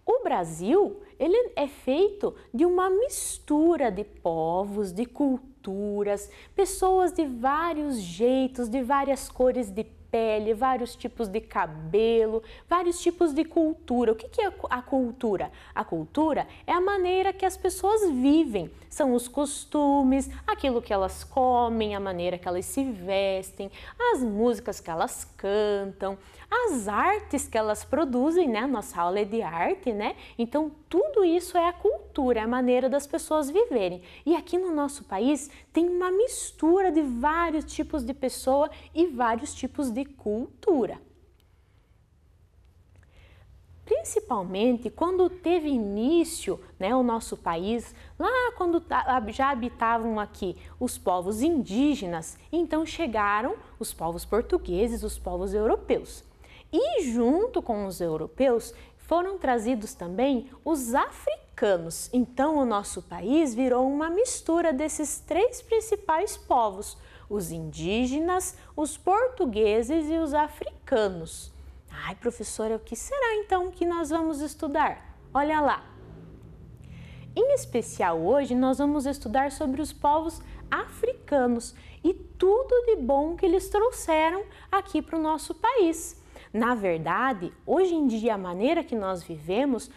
Speaker 4: o Brasil, ele é feito de uma mistura de povos, de culturas, pessoas de vários jeitos, de várias cores de pele, vários tipos de cabelo, vários tipos de cultura. O que é a cultura? A cultura é a maneira que as pessoas vivem, são os costumes, aquilo que elas comem, a maneira que elas se vestem, as músicas que elas cantam, as artes que elas produzem, né? Nossa aula é de arte, né? Então, tudo isso é a cultura, é a maneira das pessoas viverem. E aqui no nosso país tem uma mistura de vários tipos de pessoa e vários tipos de cultura. Principalmente quando teve início, né, o nosso país, lá quando já habitavam aqui os povos indígenas, então chegaram os povos portugueses, os povos europeus. E junto com os europeus foram trazidos também os africanos. Então o nosso país virou uma mistura desses três principais povos, os indígenas, os portugueses e os africanos. Ai, professora, o que será então que nós vamos estudar? Olha lá. Em especial hoje nós vamos estudar sobre os povos africanos e tudo de bom que eles trouxeram aqui para o nosso país. Na verdade, hoje em dia, a maneira que nós vivemos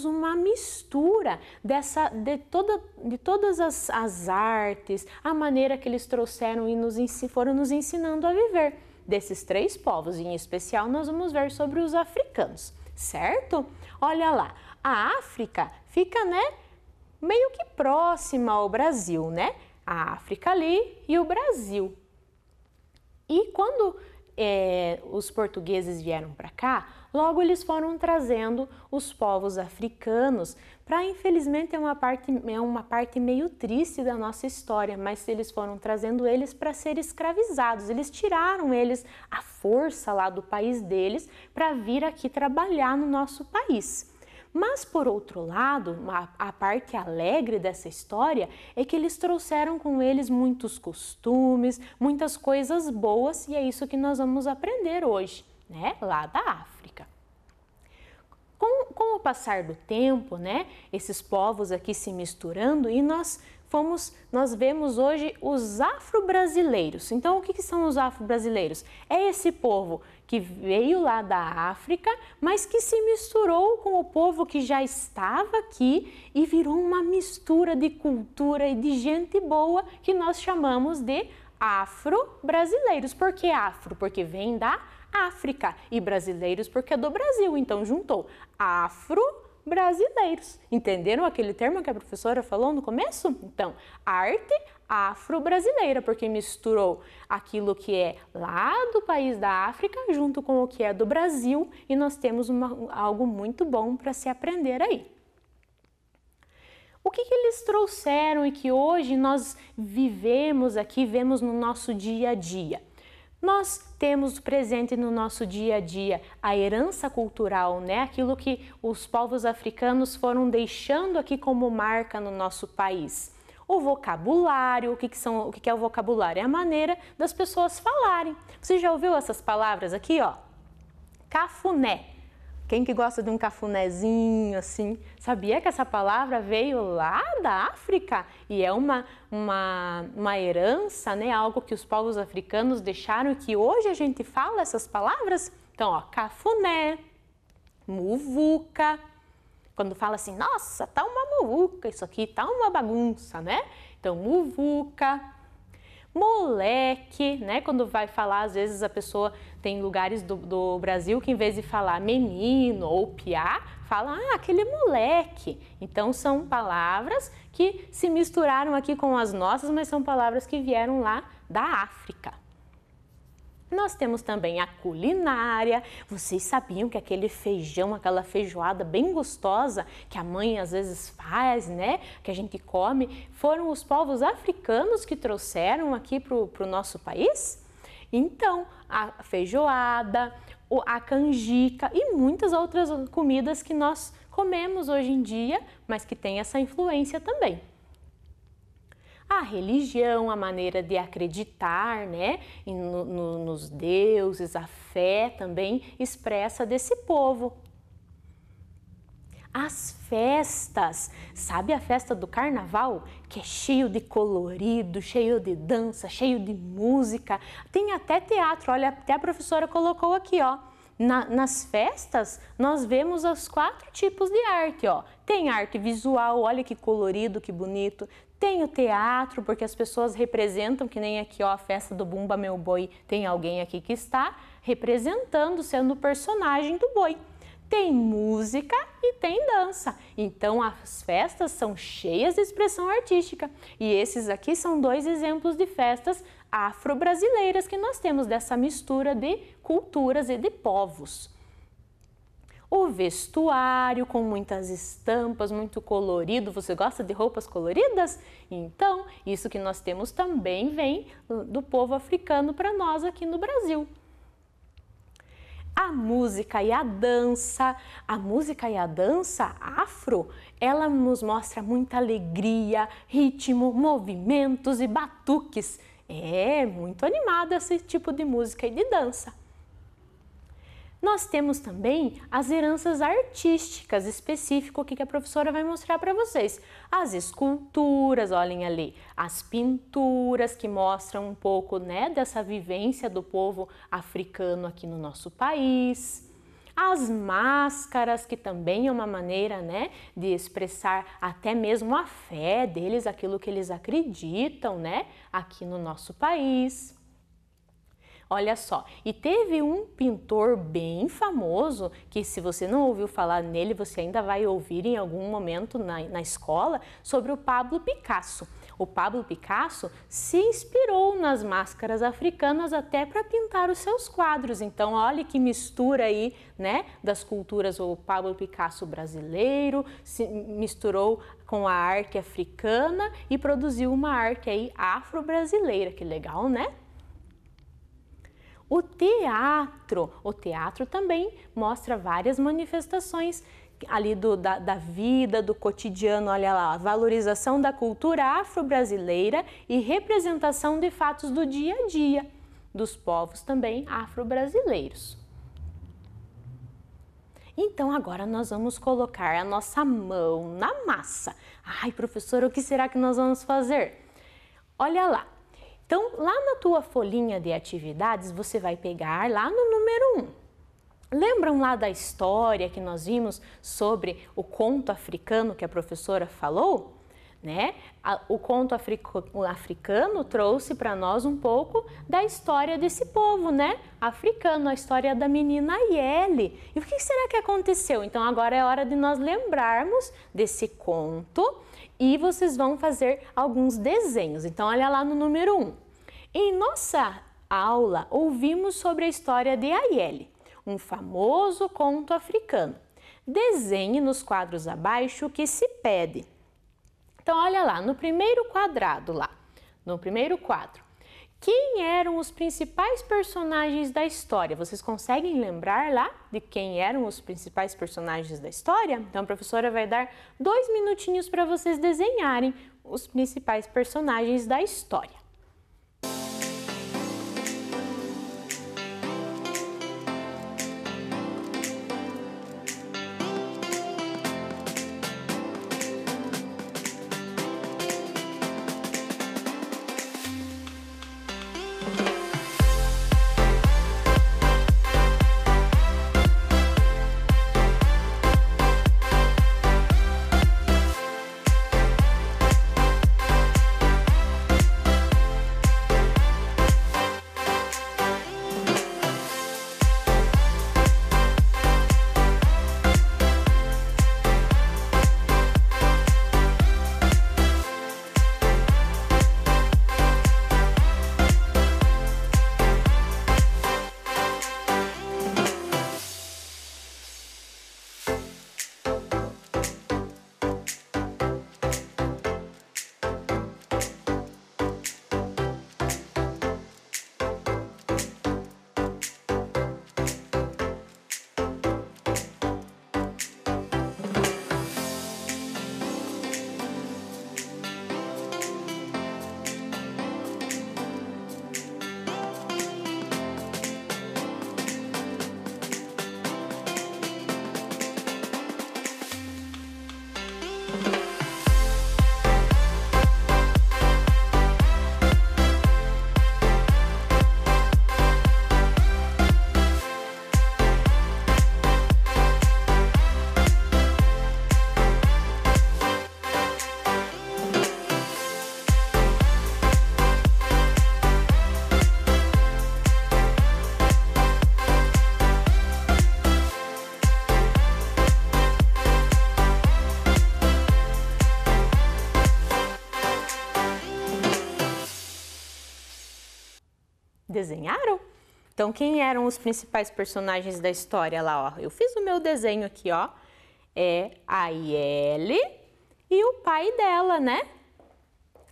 Speaker 4: uma mistura de todas as artes, a maneira que eles trouxeram e foram nos ensinando a viver. Desses três povos, em especial, nós vamos ver sobre os africanos, certo? Olha lá, a África fica, né, meio que próxima ao Brasil, né? A África ali e o Brasil. E quando os portugueses vieram para cá, logo eles foram trazendo os povos africanos para, infelizmente, é uma parte meio triste da nossa história, mas eles foram trazendo eles para ser escravizados. Eles tiraram eles à força lá do país deles para vir aqui trabalhar no nosso país. Mas, por outro lado, a parte alegre dessa história é que eles trouxeram com eles muitos costumes, muitas coisas boas, e é isso que nós vamos aprender hoje, né, lá da África. Com o passar do tempo, né, esses povos aqui se misturando, e nós vemos hoje os afro-brasileiros. Então, o que são os afro-brasileiros? É esse povo que veio lá da África, mas que se misturou com o povo que já estava aqui e virou uma mistura de cultura e de gente boa que nós chamamos de afro-brasileiros. Por que afro? Porque vem da África, e brasileiros porque é do Brasil, então juntou afro-brasileiros. Entenderam aquele termo que a professora falou no começo? Então, arte afro-brasileira, porque misturou aquilo que é lá do país da África junto com o que é do Brasil, e nós temos algo muito bom para se aprender aí. O que eles trouxeram e que hoje nós vivemos aqui, vemos no nosso dia a dia? Nós temos presente no nosso dia a dia a herança cultural, né? Aquilo que os povos africanos foram deixando aqui como marca no nosso país. O vocabulário, o que é o vocabulário? É a maneira das pessoas falarem. Você já ouviu essas palavras aqui, ó? cafuné. Quem que gosta de um cafunézinho assim? Sabia que essa palavra veio lá da África? E é uma herança, né? Algo que os povos africanos deixaram e que hoje a gente fala essas palavras? Então, ó, cafuné, muvuca. Quando fala assim, nossa, tá uma muvuca, isso aqui tá uma bagunça, né? Então, muvuca. Moleque, né? Quando vai falar, às vezes a pessoa tem lugares do Brasil que em vez de falar menino ou piá, fala, aquele moleque. Então são palavras que se misturaram aqui com as nossas, mas são palavras que vieram lá da África. Nós temos também a culinária. Vocês sabiam que aquele feijão, aquela feijoada bem gostosa que a mãe às vezes faz, né? Que a gente come, foram os povos africanos que trouxeram aqui para o nosso país? Então, a feijoada, a canjica e muitas outras comidas que nós comemos hoje em dia, mas que tem essa influência também. A religião, a maneira de acreditar, né, nos deuses, a fé também expressa desse povo. As festas, sabe a festa do carnaval? Que é cheio de colorido, cheio de dança, cheio de música. Tem até teatro, olha, até a professora colocou aqui, ó. Nas festas, nós vemos os 4 tipos de arte, ó. Tem arte visual, olha que colorido, que bonito. Tem o teatro, porque as pessoas representam, que nem aqui, ó, a festa do Bumba Meu Boi. Tem alguém aqui que está representando, sendo o personagem do boi. Tem música e tem dança. Então, as festas são cheias de expressão artística. E esses aqui são 2 exemplos de festas afro-brasileiras que nós temos, dessa mistura de culturas e de povos. O vestuário com muitas estampas, muito colorido. Você gosta de roupas coloridas? Então, isso que nós temos também vem do povo africano para nós aqui no Brasil. A música e a dança afro, ela nos mostra muita alegria, ritmo, movimentos e batuques. É muito animado esse tipo de música e de dança. Nós temos também as heranças artísticas específicas que a professora vai mostrar para vocês. As esculturas, olhem ali, as pinturas que mostram um pouco, né, dessa vivência do povo africano aqui no nosso país. As máscaras, que também é uma maneira, né, de expressar até mesmo a fé deles, aquilo que eles acreditam, né, aqui no nosso país. Olha só, e teve um pintor bem famoso, que se você não ouviu falar nele, você ainda vai ouvir em algum momento na escola, sobre o Pablo Picasso. O Pablo Picasso se inspirou nas máscaras africanas até para pintar os seus quadros. Então, olha que mistura aí, né, das culturas. O Pablo Picasso brasileiro se misturou com a arte africana e produziu uma arte aí afro-brasileira. Que legal, né? O teatro também mostra várias manifestações ali da vida, do cotidiano, olha lá, a valorização da cultura afro-brasileira e representação de fatos do dia a dia dos povos também afro-brasileiros. Então agora nós vamos colocar a nossa mão na massa. Ai, professora, o que será que nós vamos fazer? Olha lá. Então, lá na tua folhinha de atividades, você vai pegar lá no número 1. Lembram lá da história que nós vimos sobre o conto africano que a professora falou? Né? O conto africano trouxe para nós um pouco da história desse povo, né? Africano, a história da menina Aiele. E o que será que aconteceu? Então, agora é hora de nós lembrarmos desse conto e vocês vão fazer alguns desenhos. Então, olha lá no número 1. Em nossa aula, ouvimos sobre a história de Aiele, um famoso conto africano. Desenhe nos quadros abaixo o que se pede. Então, olha lá, no primeiro quadrado lá, no primeiro quadro. Quem eram os principais personagens da história? Vocês conseguem lembrar lá de quem eram os principais personagens da história? Então, a professora vai dar 2 minutinhos para vocês desenharem os principais personagens da história. desenharam? Então, quem eram os principais personagens da história lá, ó? Eu fiz o meu desenho aqui, ó. É a Aiele e o pai dela, né?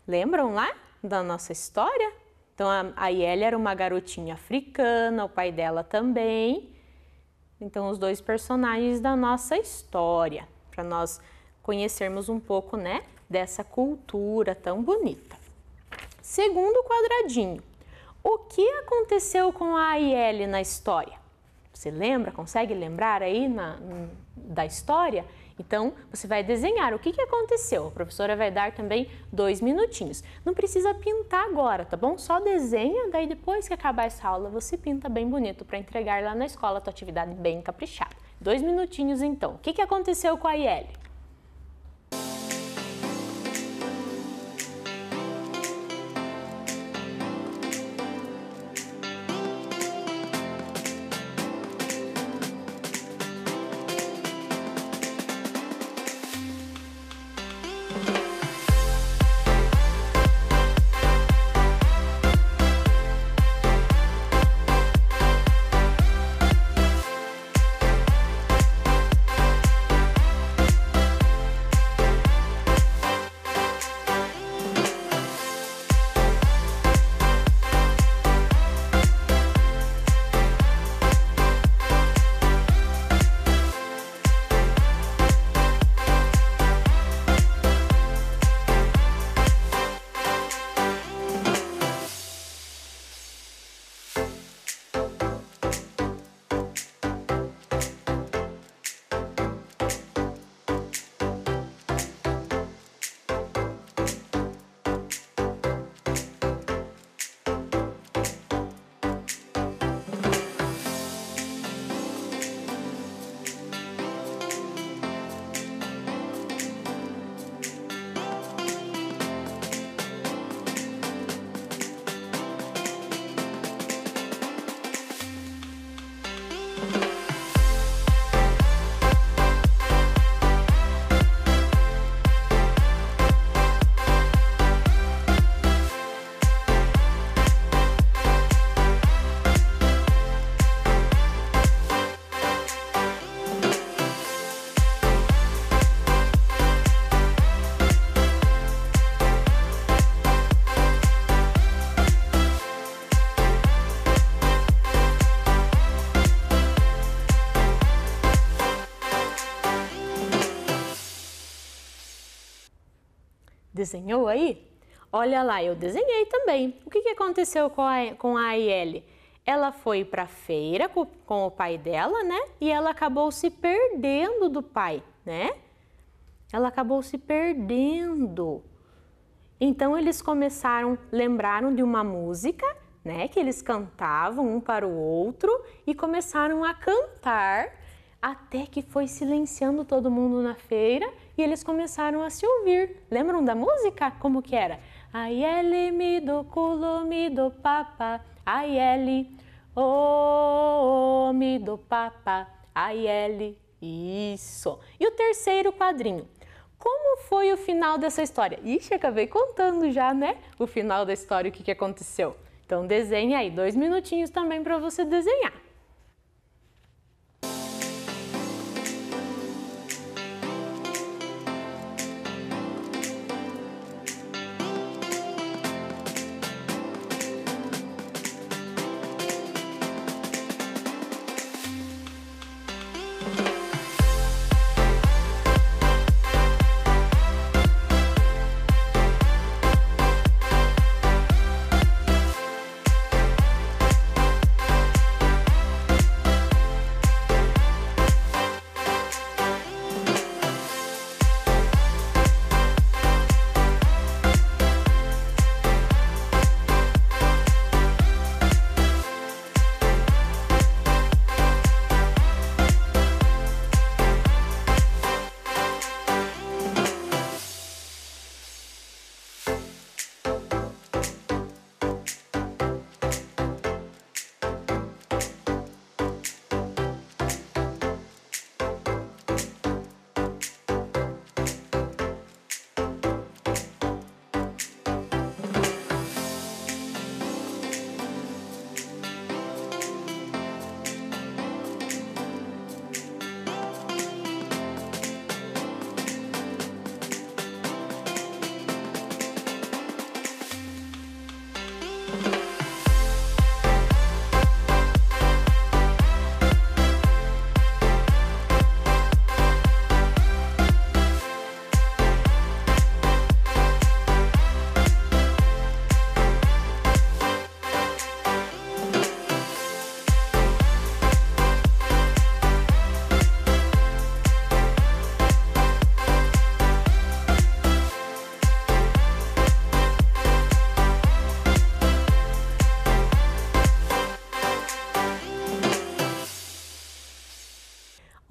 Speaker 4: Lembram lá da nossa história? Então, a Aiele era uma garotinha africana, o pai dela também. Então, os dois personagens da nossa história, para nós conhecermos um pouco, né, dessa cultura tão bonita. Segundo quadradinho, o que aconteceu com a Aiele na história? Você lembra? Consegue lembrar aí da história? Então, você vai desenhar o que aconteceu. A professora vai dar também 2 minutinhos. Não precisa pintar agora, tá bom? Só desenha, daí depois que acabar essa aula, você pinta bem bonito para entregar lá na escola a tua atividade bem caprichada. 2 minutinhos então. O que aconteceu com a Aiele? Desenhou aí? Olha lá, eu desenhei também. O que aconteceu com a Aiele? Ela foi para a feira com o pai dela, né? E ela acabou se perdendo do pai, né? Ela acabou se perdendo. Então, eles lembraram de uma música, né? Que eles cantavam um para o outro e começaram a cantar até que foi silenciando todo mundo na feira e eles começaram a se ouvir. Lembram da música? Como que era? Aiele mi do culo mi do papa, Aiele, oh, mi do papa, Aiele. Isso. E o terceiro quadrinho. Como foi o final dessa história? Ixi, acabei contando já, né? O final da história, o que aconteceu. Então, desenha aí 2 minutinhos também para você desenhar.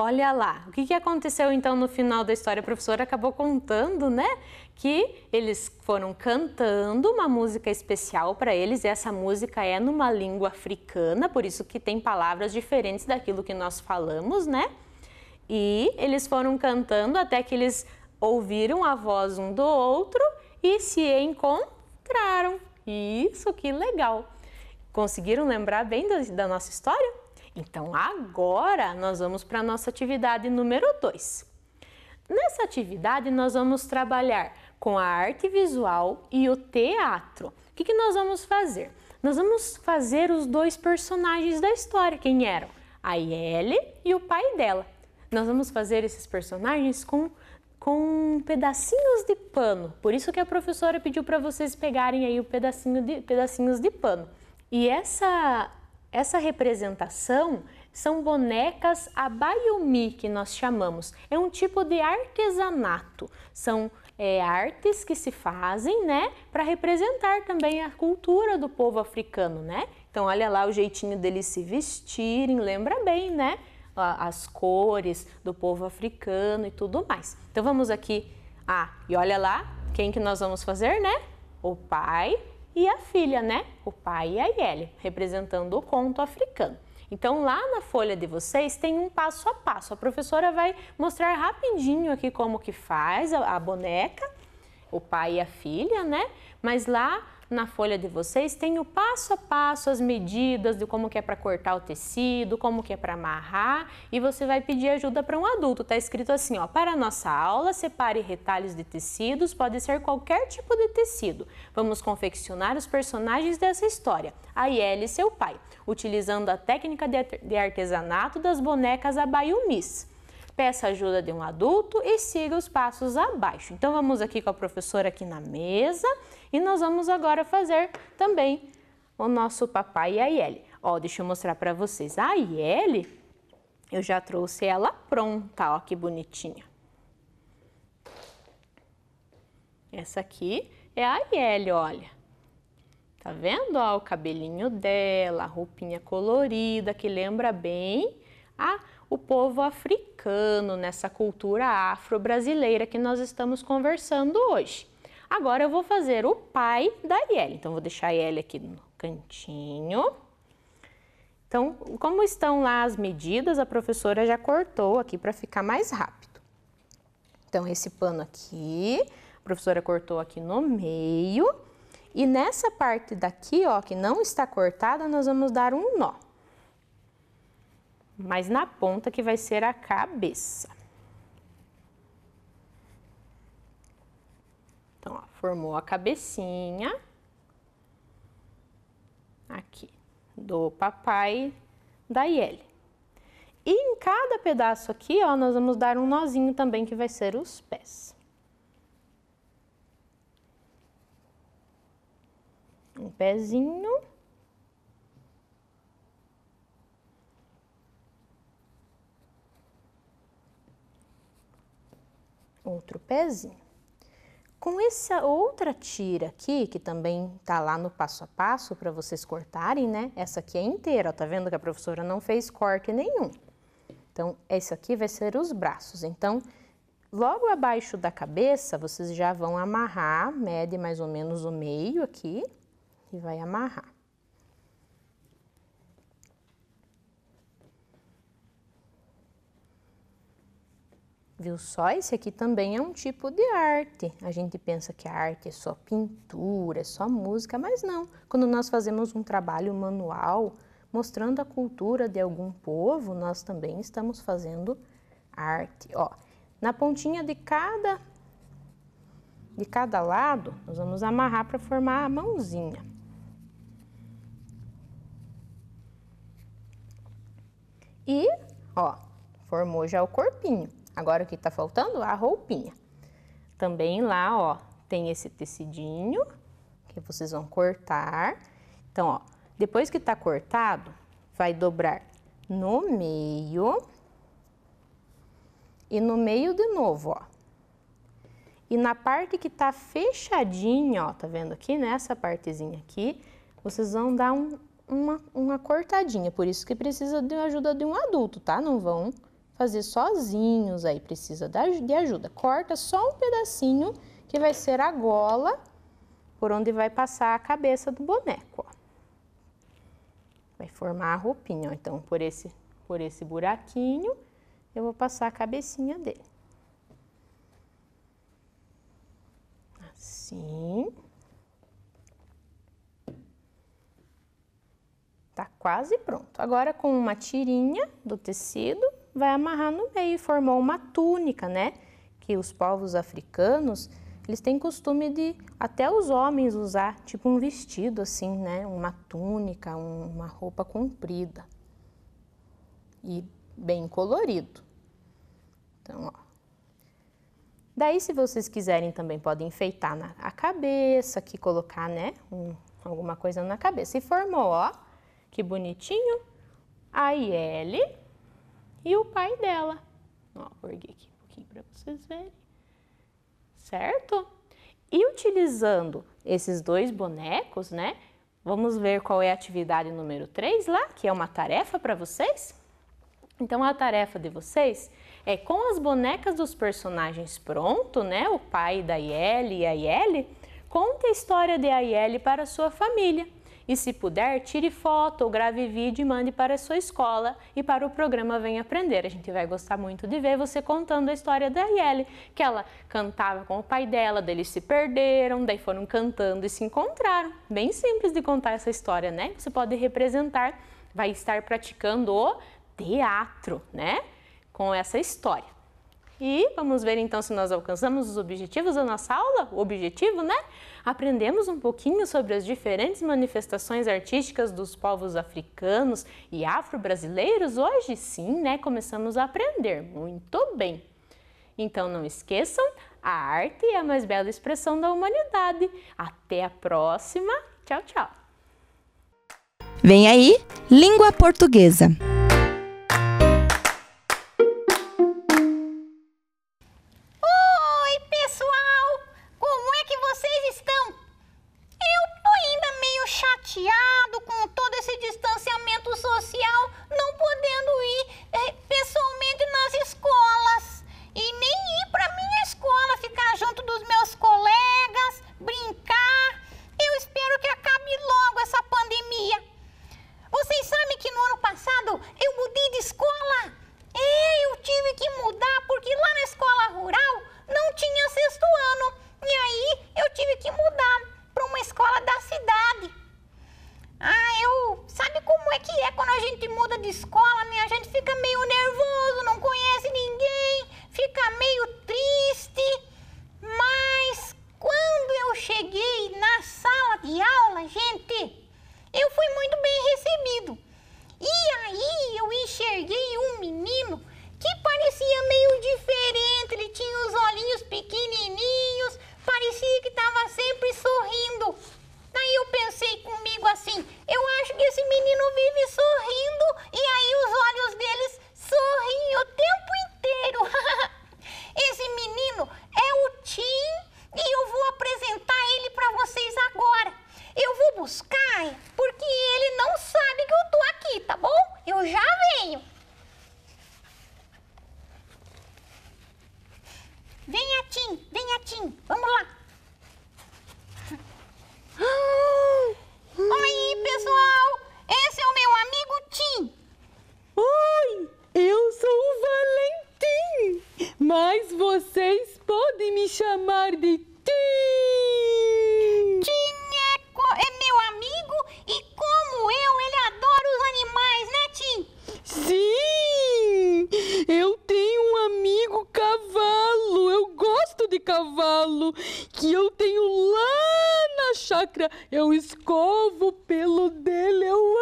Speaker 4: olha lá, o que aconteceu então no final da história? A professora acabou contando, né, que eles foram cantando uma música especial para eles, e essa música é numa língua africana, por isso que tem palavras diferentes daquilo que nós falamos, né? E eles foram cantando até que eles ouviram a voz um do outro e se encontraram. Isso, que legal! Conseguiram lembrar bem da nossa história? Então agora nós vamos para a nossa atividade número 2. Nessa atividade nós vamos trabalhar com a arte visual e o teatro. O que nós vamos fazer? Nós vamos fazer os 2 personagens da história. Quem eram? A Yeli e o pai dela. Nós vamos fazer esses personagens com pedacinhos de pano. Por isso que a professora pediu para vocês pegarem aí pedacinhos de pano. E essa representação são bonecas abayumi, que nós chamamos. É um tipo de artesanato. São artes que se fazem, né, para representar também a cultura do povo africano, né? Então, olha lá o jeitinho deles se vestirem, lembra bem, né? As cores do povo africano e tudo mais. Então, vamos aqui. E olha lá, quem que nós vamos fazer, né? O pai e a filha, né? O pai e a Yeli, representando o conto africano. Então, lá na folha de vocês tem um passo a passo. A professora vai mostrar rapidinho aqui como que faz a boneca, o pai e a filha, né? Mas lá na folha de vocês tem o passo a passo, as medidas de como que é para cortar o tecido, como que é para amarrar, e você vai pedir ajuda para um adulto. Tá escrito assim, ó: para a nossa aula, separe retalhos de tecidos, pode ser qualquer tipo de tecido. Vamos confeccionar os personagens dessa história, a Yeli e seu pai, utilizando a técnica de artesanato das bonecas abayumis. Peça ajuda de um adulto e siga os passos abaixo. Então, vamos aqui com a professora aqui na mesa e nós vamos agora fazer também o nosso papai e a Yeli. Ó, deixa eu mostrar para vocês. A Yeli, eu já trouxe ela pronta, ó, que bonitinha. Essa aqui é a Yeli, olha. Tá vendo, ó, o cabelinho dela, a roupinha colorida, que lembra bem o povo africano, nessa cultura afro-brasileira que nós estamos conversando hoje. Agora eu vou fazer o pai da Yeli. Então, vou deixar a Yeli aqui no cantinho. Então, como estão lá as medidas, a professora já cortou aqui para ficar mais rápido. Então, esse pano aqui, a professora cortou aqui no meio. E nessa parte daqui, ó, que não está cortada, nós vamos dar um nó. Mas na ponta que vai ser a cabeça. Então, ó, formou a cabecinha aqui do papai da Yeli. E em cada pedaço aqui, ó, nós vamos dar um nozinho também que vai ser os pés. Um pezinho. Outro pezinho. Com essa outra tira aqui, que também tá lá no passo a passo para vocês cortarem, né? Essa aqui é inteira, ó, tá vendo que a professora não fez corte nenhum. Então, esse aqui vai ser os braços. Então, logo abaixo da cabeça, vocês já vão amarrar, mede mais ou menos o meio aqui e vai amarrar. Viu só? Esse aqui também é um tipo de arte. A gente pensa que a arte é só pintura, é só música, mas não. Quando nós fazemos um trabalho manual, mostrando a cultura de algum povo, nós também estamos fazendo arte. Ó, na pontinha de cada lado, nós vamos amarrar para formar a mãozinha. E, ó, formou já o corpinho. Agora o que tá faltando? A roupinha. Também lá, ó, tem esse tecidinho que vocês vão cortar. Então, ó, depois que tá cortado, vai dobrar no meio e no meio de novo, ó. E na parte que tá fechadinha, ó, tá vendo aqui, nessa partezinha aqui, vocês vão dar uma cortadinha. Por isso que precisa de ajuda de um adulto, tá? Não vão fazer sozinhos, aí precisa de ajuda. Corta só um pedacinho que vai ser a gola, por onde vai passar a cabeça do boneco, ó. Vai formar a roupinha, ó. Então, por esse buraquinho, eu vou passar a cabecinha dele. Assim. Tá quase pronto. Agora, com uma tirinha do tecido, vai amarrar no meio e formou uma túnica, né? Que os povos africanos, eles têm costume de, até os homens, usar tipo um vestido assim, né? Uma túnica, uma roupa comprida e bem colorido. Então, ó. Daí, se vocês quiserem, também podem enfeitar a cabeça, aqui colocar, né? Alguma coisa na cabeça. E formou, ó, que bonitinho, a Aiele e o pai dela. Ó, vou erguer aqui um pouquinho para vocês verem. Certo? E utilizando esses dois bonecos, né? Vamos ver qual é a atividade número 3 lá, que é uma tarefa para vocês? Então, a tarefa de vocês é, com as bonecas dos personagens pronto, né? O pai da Aiele e a Aiele, conte a história de Aiele para a sua família. E se puder, tire foto ou grave vídeo e mande para a sua escola e para o programa Vem Aprender. A gente vai gostar muito de ver você contando a história da Aiele, que ela cantava com o pai dela, daí eles se perderam, daí foram cantando e se encontraram. Bem simples de contar essa história, né? Você pode representar, vai estar praticando o teatro, né? Com essa história. E vamos ver então se nós alcançamos os objetivos da nossa aula. O objetivo, né? Aprendemos um pouquinho sobre as diferentes manifestações artísticas dos povos africanos e afro-brasileiros. Hoje sim, né? Começamos a aprender. Muito bem. Então não esqueçam, a arte é a mais bela expressão da humanidade. Até a próxima. Tchau, tchau.
Speaker 2: Vem aí, Língua Portuguesa.
Speaker 6: Com todo esse distanciamento social, não podendo ir pessoalmente nas escolas e nem ir para minha escola, ficar junto dos meus colegas, brincar. Eu espero que acabe logo essa pandemia. Vocês sabem que no ano passado eu mudei de escola? Eu tive que mudar porque lá na escola rural não tinha sexto ano e aí eu tive que mudar para uma escola da cidade. Sabe como é que é quando a gente muda de escola, né? A gente fica meio nervoso, não conhece ninguém, fica meio triste. Mas quando eu cheguei na sala de aula, gente, eu fui muito bem recebido. E aí eu enxerguei um menino que parecia meio diferente, ele tinha os olhinhos pequenininhos, parecia que estava sempre sorrindo. Daí eu pensei comigo assim, eu acho que esse menino vive sorrindo e aí os olhos deles sorriem o tempo inteiro. Esse menino é o Tim e eu vou apresentar ele para vocês agora. Eu vou buscar porque ele não sabe que eu tô aqui, tá bom? Eu já venho. Venha, Tim, vamos lá. Oi, pessoal! Esse é o meu amigo Tim.
Speaker 7: Oi, eu sou o Valentim, mas vocês podem me chamar de Tim.
Speaker 6: Tim é meu amigo e como ele adora os animais, né, Tim?
Speaker 7: Sim, eu tenho um amigo cavalo, eu gosto de cavalo, que eu tenho lá na chácara, eu escovo o pelo dele, eu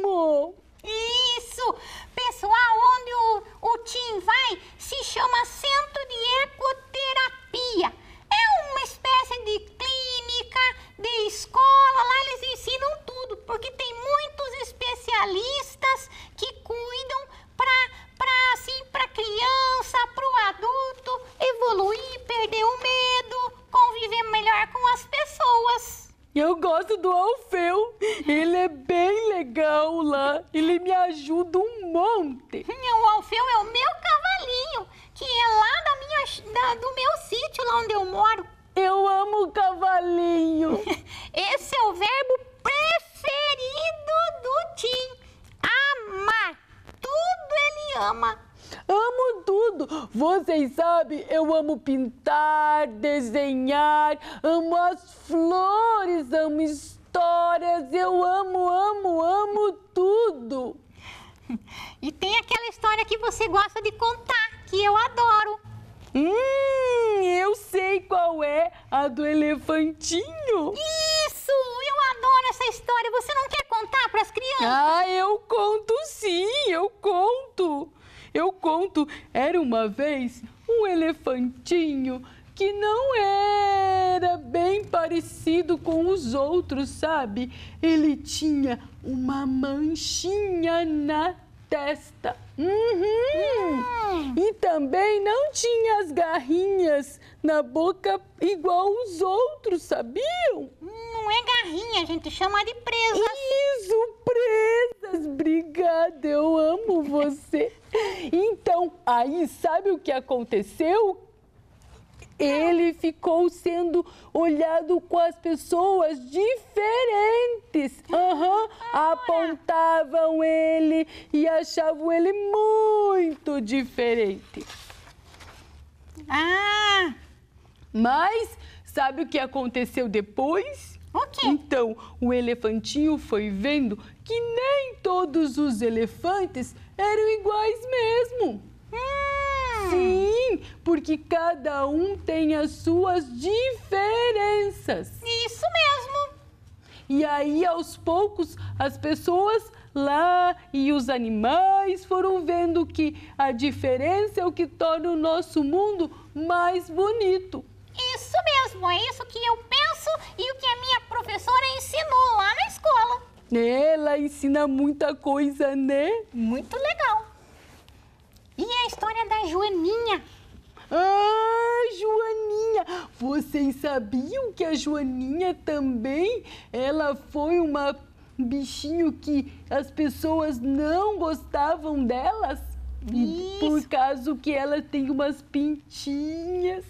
Speaker 7: amo.
Speaker 6: Isso, pessoal, onde o Tim vai se chama Centro de Ecoterapia. É uma espécie de clínica, de escola, lá eles ensinam tudo, porque tem muitos especialistas que cuidam para criança, para o adulto evoluir, perder o medo, conviver melhor com as pessoas.
Speaker 7: Eu gosto do Alfeu, ele é bem legal lá, ele me ajuda um monte.
Speaker 6: O Alfeu é o meu cavalo. onde eu moro.
Speaker 7: Eu amo cavalinho.
Speaker 6: Esse é o verbo preferido do Tim. Amar. Tudo ele ama.
Speaker 7: Amo tudo. Vocês sabem, eu amo pintar, desenhar, amo as flores, amo histórias. Eu amo tudo.
Speaker 6: E tem aquela história que você gosta de contar, que eu adoro.
Speaker 7: Eu sei qual é, a do elefantinho.
Speaker 6: Isso, eu adoro essa história. Você não quer contar para as crianças?
Speaker 7: Ah, eu conto sim, eu conto. Era uma vez um elefantinho que não era bem parecido com os outros, sabe? Ele tinha uma manchinha na testa. E também não tinha as garrinhas na boca igual os outros, sabiam?
Speaker 6: Não é garrinha, a gente chama de presas.
Speaker 7: Isso, presas. Obrigada, eu amo você. Então, aí sabe o que aconteceu? Ele ficou sendo olhado com as pessoas diferentes. Apontavam ele e achavam ele muito diferente.
Speaker 6: Ah!
Speaker 7: Mas sabe o que aconteceu depois?
Speaker 6: O quê?
Speaker 7: Então, o elefantinho foi vendo que nem todos os elefantes eram iguais mesmo. Sim, porque cada um tem as suas diferenças.
Speaker 6: Isso mesmo.
Speaker 7: E aí, aos poucos, as pessoas lá e os animais foram vendo que a diferença é o que torna o nosso mundo mais bonito.
Speaker 6: Isso mesmo, é isso que eu penso e o que a minha professora ensinou lá na escola.
Speaker 7: Ela ensina muita coisa, né?
Speaker 6: Muito legal. E a história da Joaninha?
Speaker 7: Ah, Joaninha! Vocês sabiam que a Joaninha também, ela foi uma bichinho que as pessoas não gostavam delas? E por causa que ela tem umas pintinhas.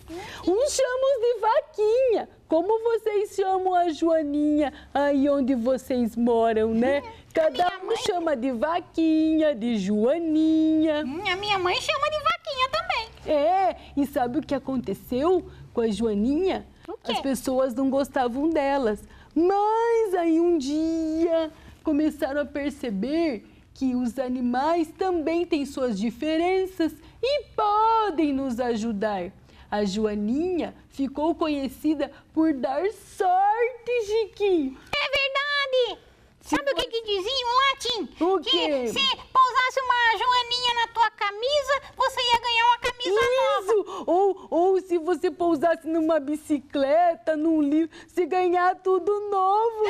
Speaker 7: Uns chamam de vaquinha. Como vocês chamam a Joaninha aí onde vocês moram, né? Cada um chama de vaquinha, de Joaninha.
Speaker 6: A minha mãe chama de vaquinha também.
Speaker 7: É, e sabe o que aconteceu com a Joaninha?
Speaker 6: O quê?
Speaker 7: As pessoas não gostavam delas. Mas aí um dia começaram a perceber que os animais também têm suas diferenças e podem nos ajudar. A Joaninha ficou conhecida por dar sorte, Chiquinho.
Speaker 6: É verdade! Sabe o que diziam lá, Tim?
Speaker 7: O quê?
Speaker 6: Que se pousasse uma Joaninha na tua camisa, você ia ganhar uma camisa nova.
Speaker 7: Isso! Ou se você pousasse numa bicicleta, num livro, se ganhar tudo novo.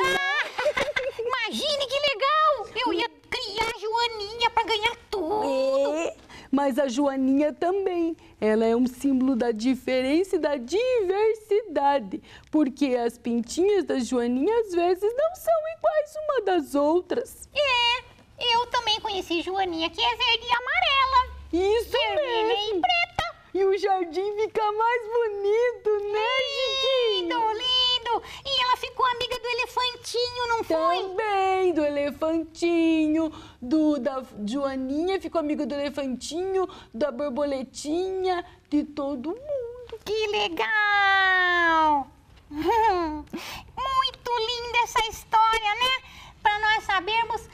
Speaker 6: Imagine que legal! Eu ia criar a Joaninha para ganhar tudo.
Speaker 7: Mas a Joaninha também, ela é um símbolo da diferença e da diversidade, porque as pintinhas da Joaninha às vezes não são iguais uma das outras.
Speaker 6: Eu também conheci Joaninha, que é verde e amarela.
Speaker 7: Isso
Speaker 6: Vermelha
Speaker 7: mesmo!
Speaker 6: e preta.
Speaker 7: E o jardim fica mais bonito, né, Chiquinho?
Speaker 6: Lindo, lindo! E ela ficou amiga do elefantinho, não foi?
Speaker 7: Também, do elefantinho, da Joaninha, ficou amiga do elefantinho, da borboletinha, de todo mundo.
Speaker 6: Que legal! Muito linda essa história, né? Para nós sabermos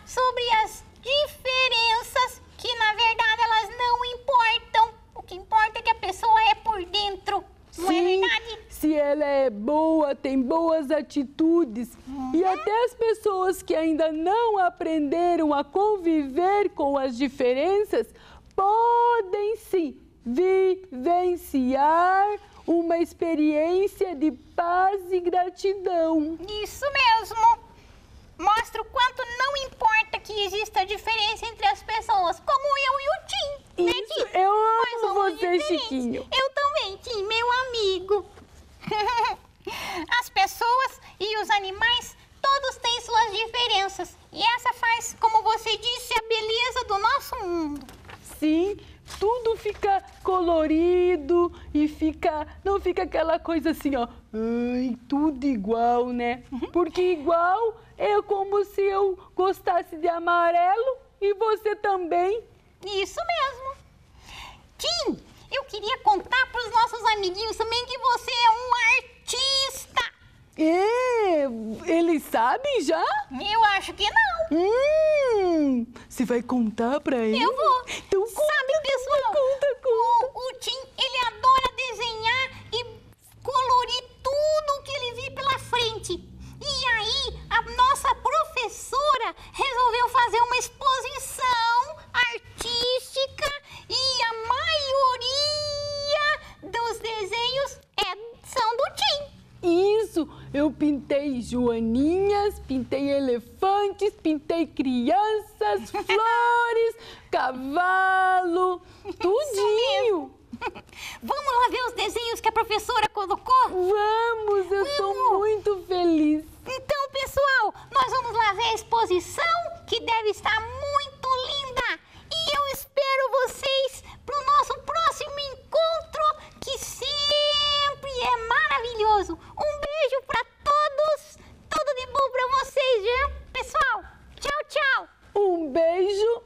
Speaker 6: sobre as diferenças que, na verdade, elas não importam. O que importa é que a pessoa é por dentro. Não é verdade?
Speaker 7: Se ela é boa, tem boas atitudes. E até as pessoas que ainda não aprenderam a conviver com as diferenças podem sim vivenciar uma experiência de paz e gratidão.
Speaker 6: Isso mesmo. Mostra o quanto não importa que exista diferença entre as pessoas, como eu e o Tim, né,
Speaker 7: Isso,
Speaker 6: Tim?
Speaker 7: eu
Speaker 6: Nós
Speaker 7: amo
Speaker 6: somos
Speaker 7: você,
Speaker 6: diferentes.
Speaker 7: Chiquinho.
Speaker 6: Eu também, Tim, meu amigo. As pessoas e os animais, todos têm suas diferenças. E essa faz, como você disse, a beleza do nosso mundo.
Speaker 7: Sim, tudo fica colorido e não fica aquela coisa assim, ó, ai, tudo igual, né? Porque igual é como se eu gostasse de amarelo e você também.
Speaker 6: Isso mesmo. Tim, eu queria contar para os nossos amiguinhos também que você é um artista.
Speaker 7: É, eles sabem já?
Speaker 6: Eu acho que não.
Speaker 7: Você vai contar pra eles?
Speaker 6: Eu vou.
Speaker 7: Então conta,
Speaker 6: Sabe, pessoal,
Speaker 7: conta.
Speaker 6: o Tim, ele adora desenhar e colorir tudo que ele vê pela frente. E aí, a nossa professora resolveu fazer uma exposição artística e a maioria dos desenhos são do Tim.
Speaker 7: Isso, eu pintei joaninhas, pintei elefantes, pintei crianças, flores, cavalo, tudinho.
Speaker 6: Vamos lá ver os desenhos que a professora colocou?
Speaker 7: Vamos, eu tô muito feliz.
Speaker 6: Então, pessoal, nós vamos lá ver a exposição, que deve estar muito linda. E eu espero vocês para o nosso próximo encontro, que sempre é maravilhoso. Um beijo para todos, tudo de bom para vocês, viu, pessoal? Tchau, tchau.
Speaker 7: Um beijo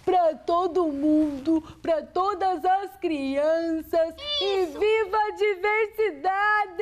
Speaker 7: para todo mundo, para todas as crianças.
Speaker 6: Isso.
Speaker 7: E viva a diversidade!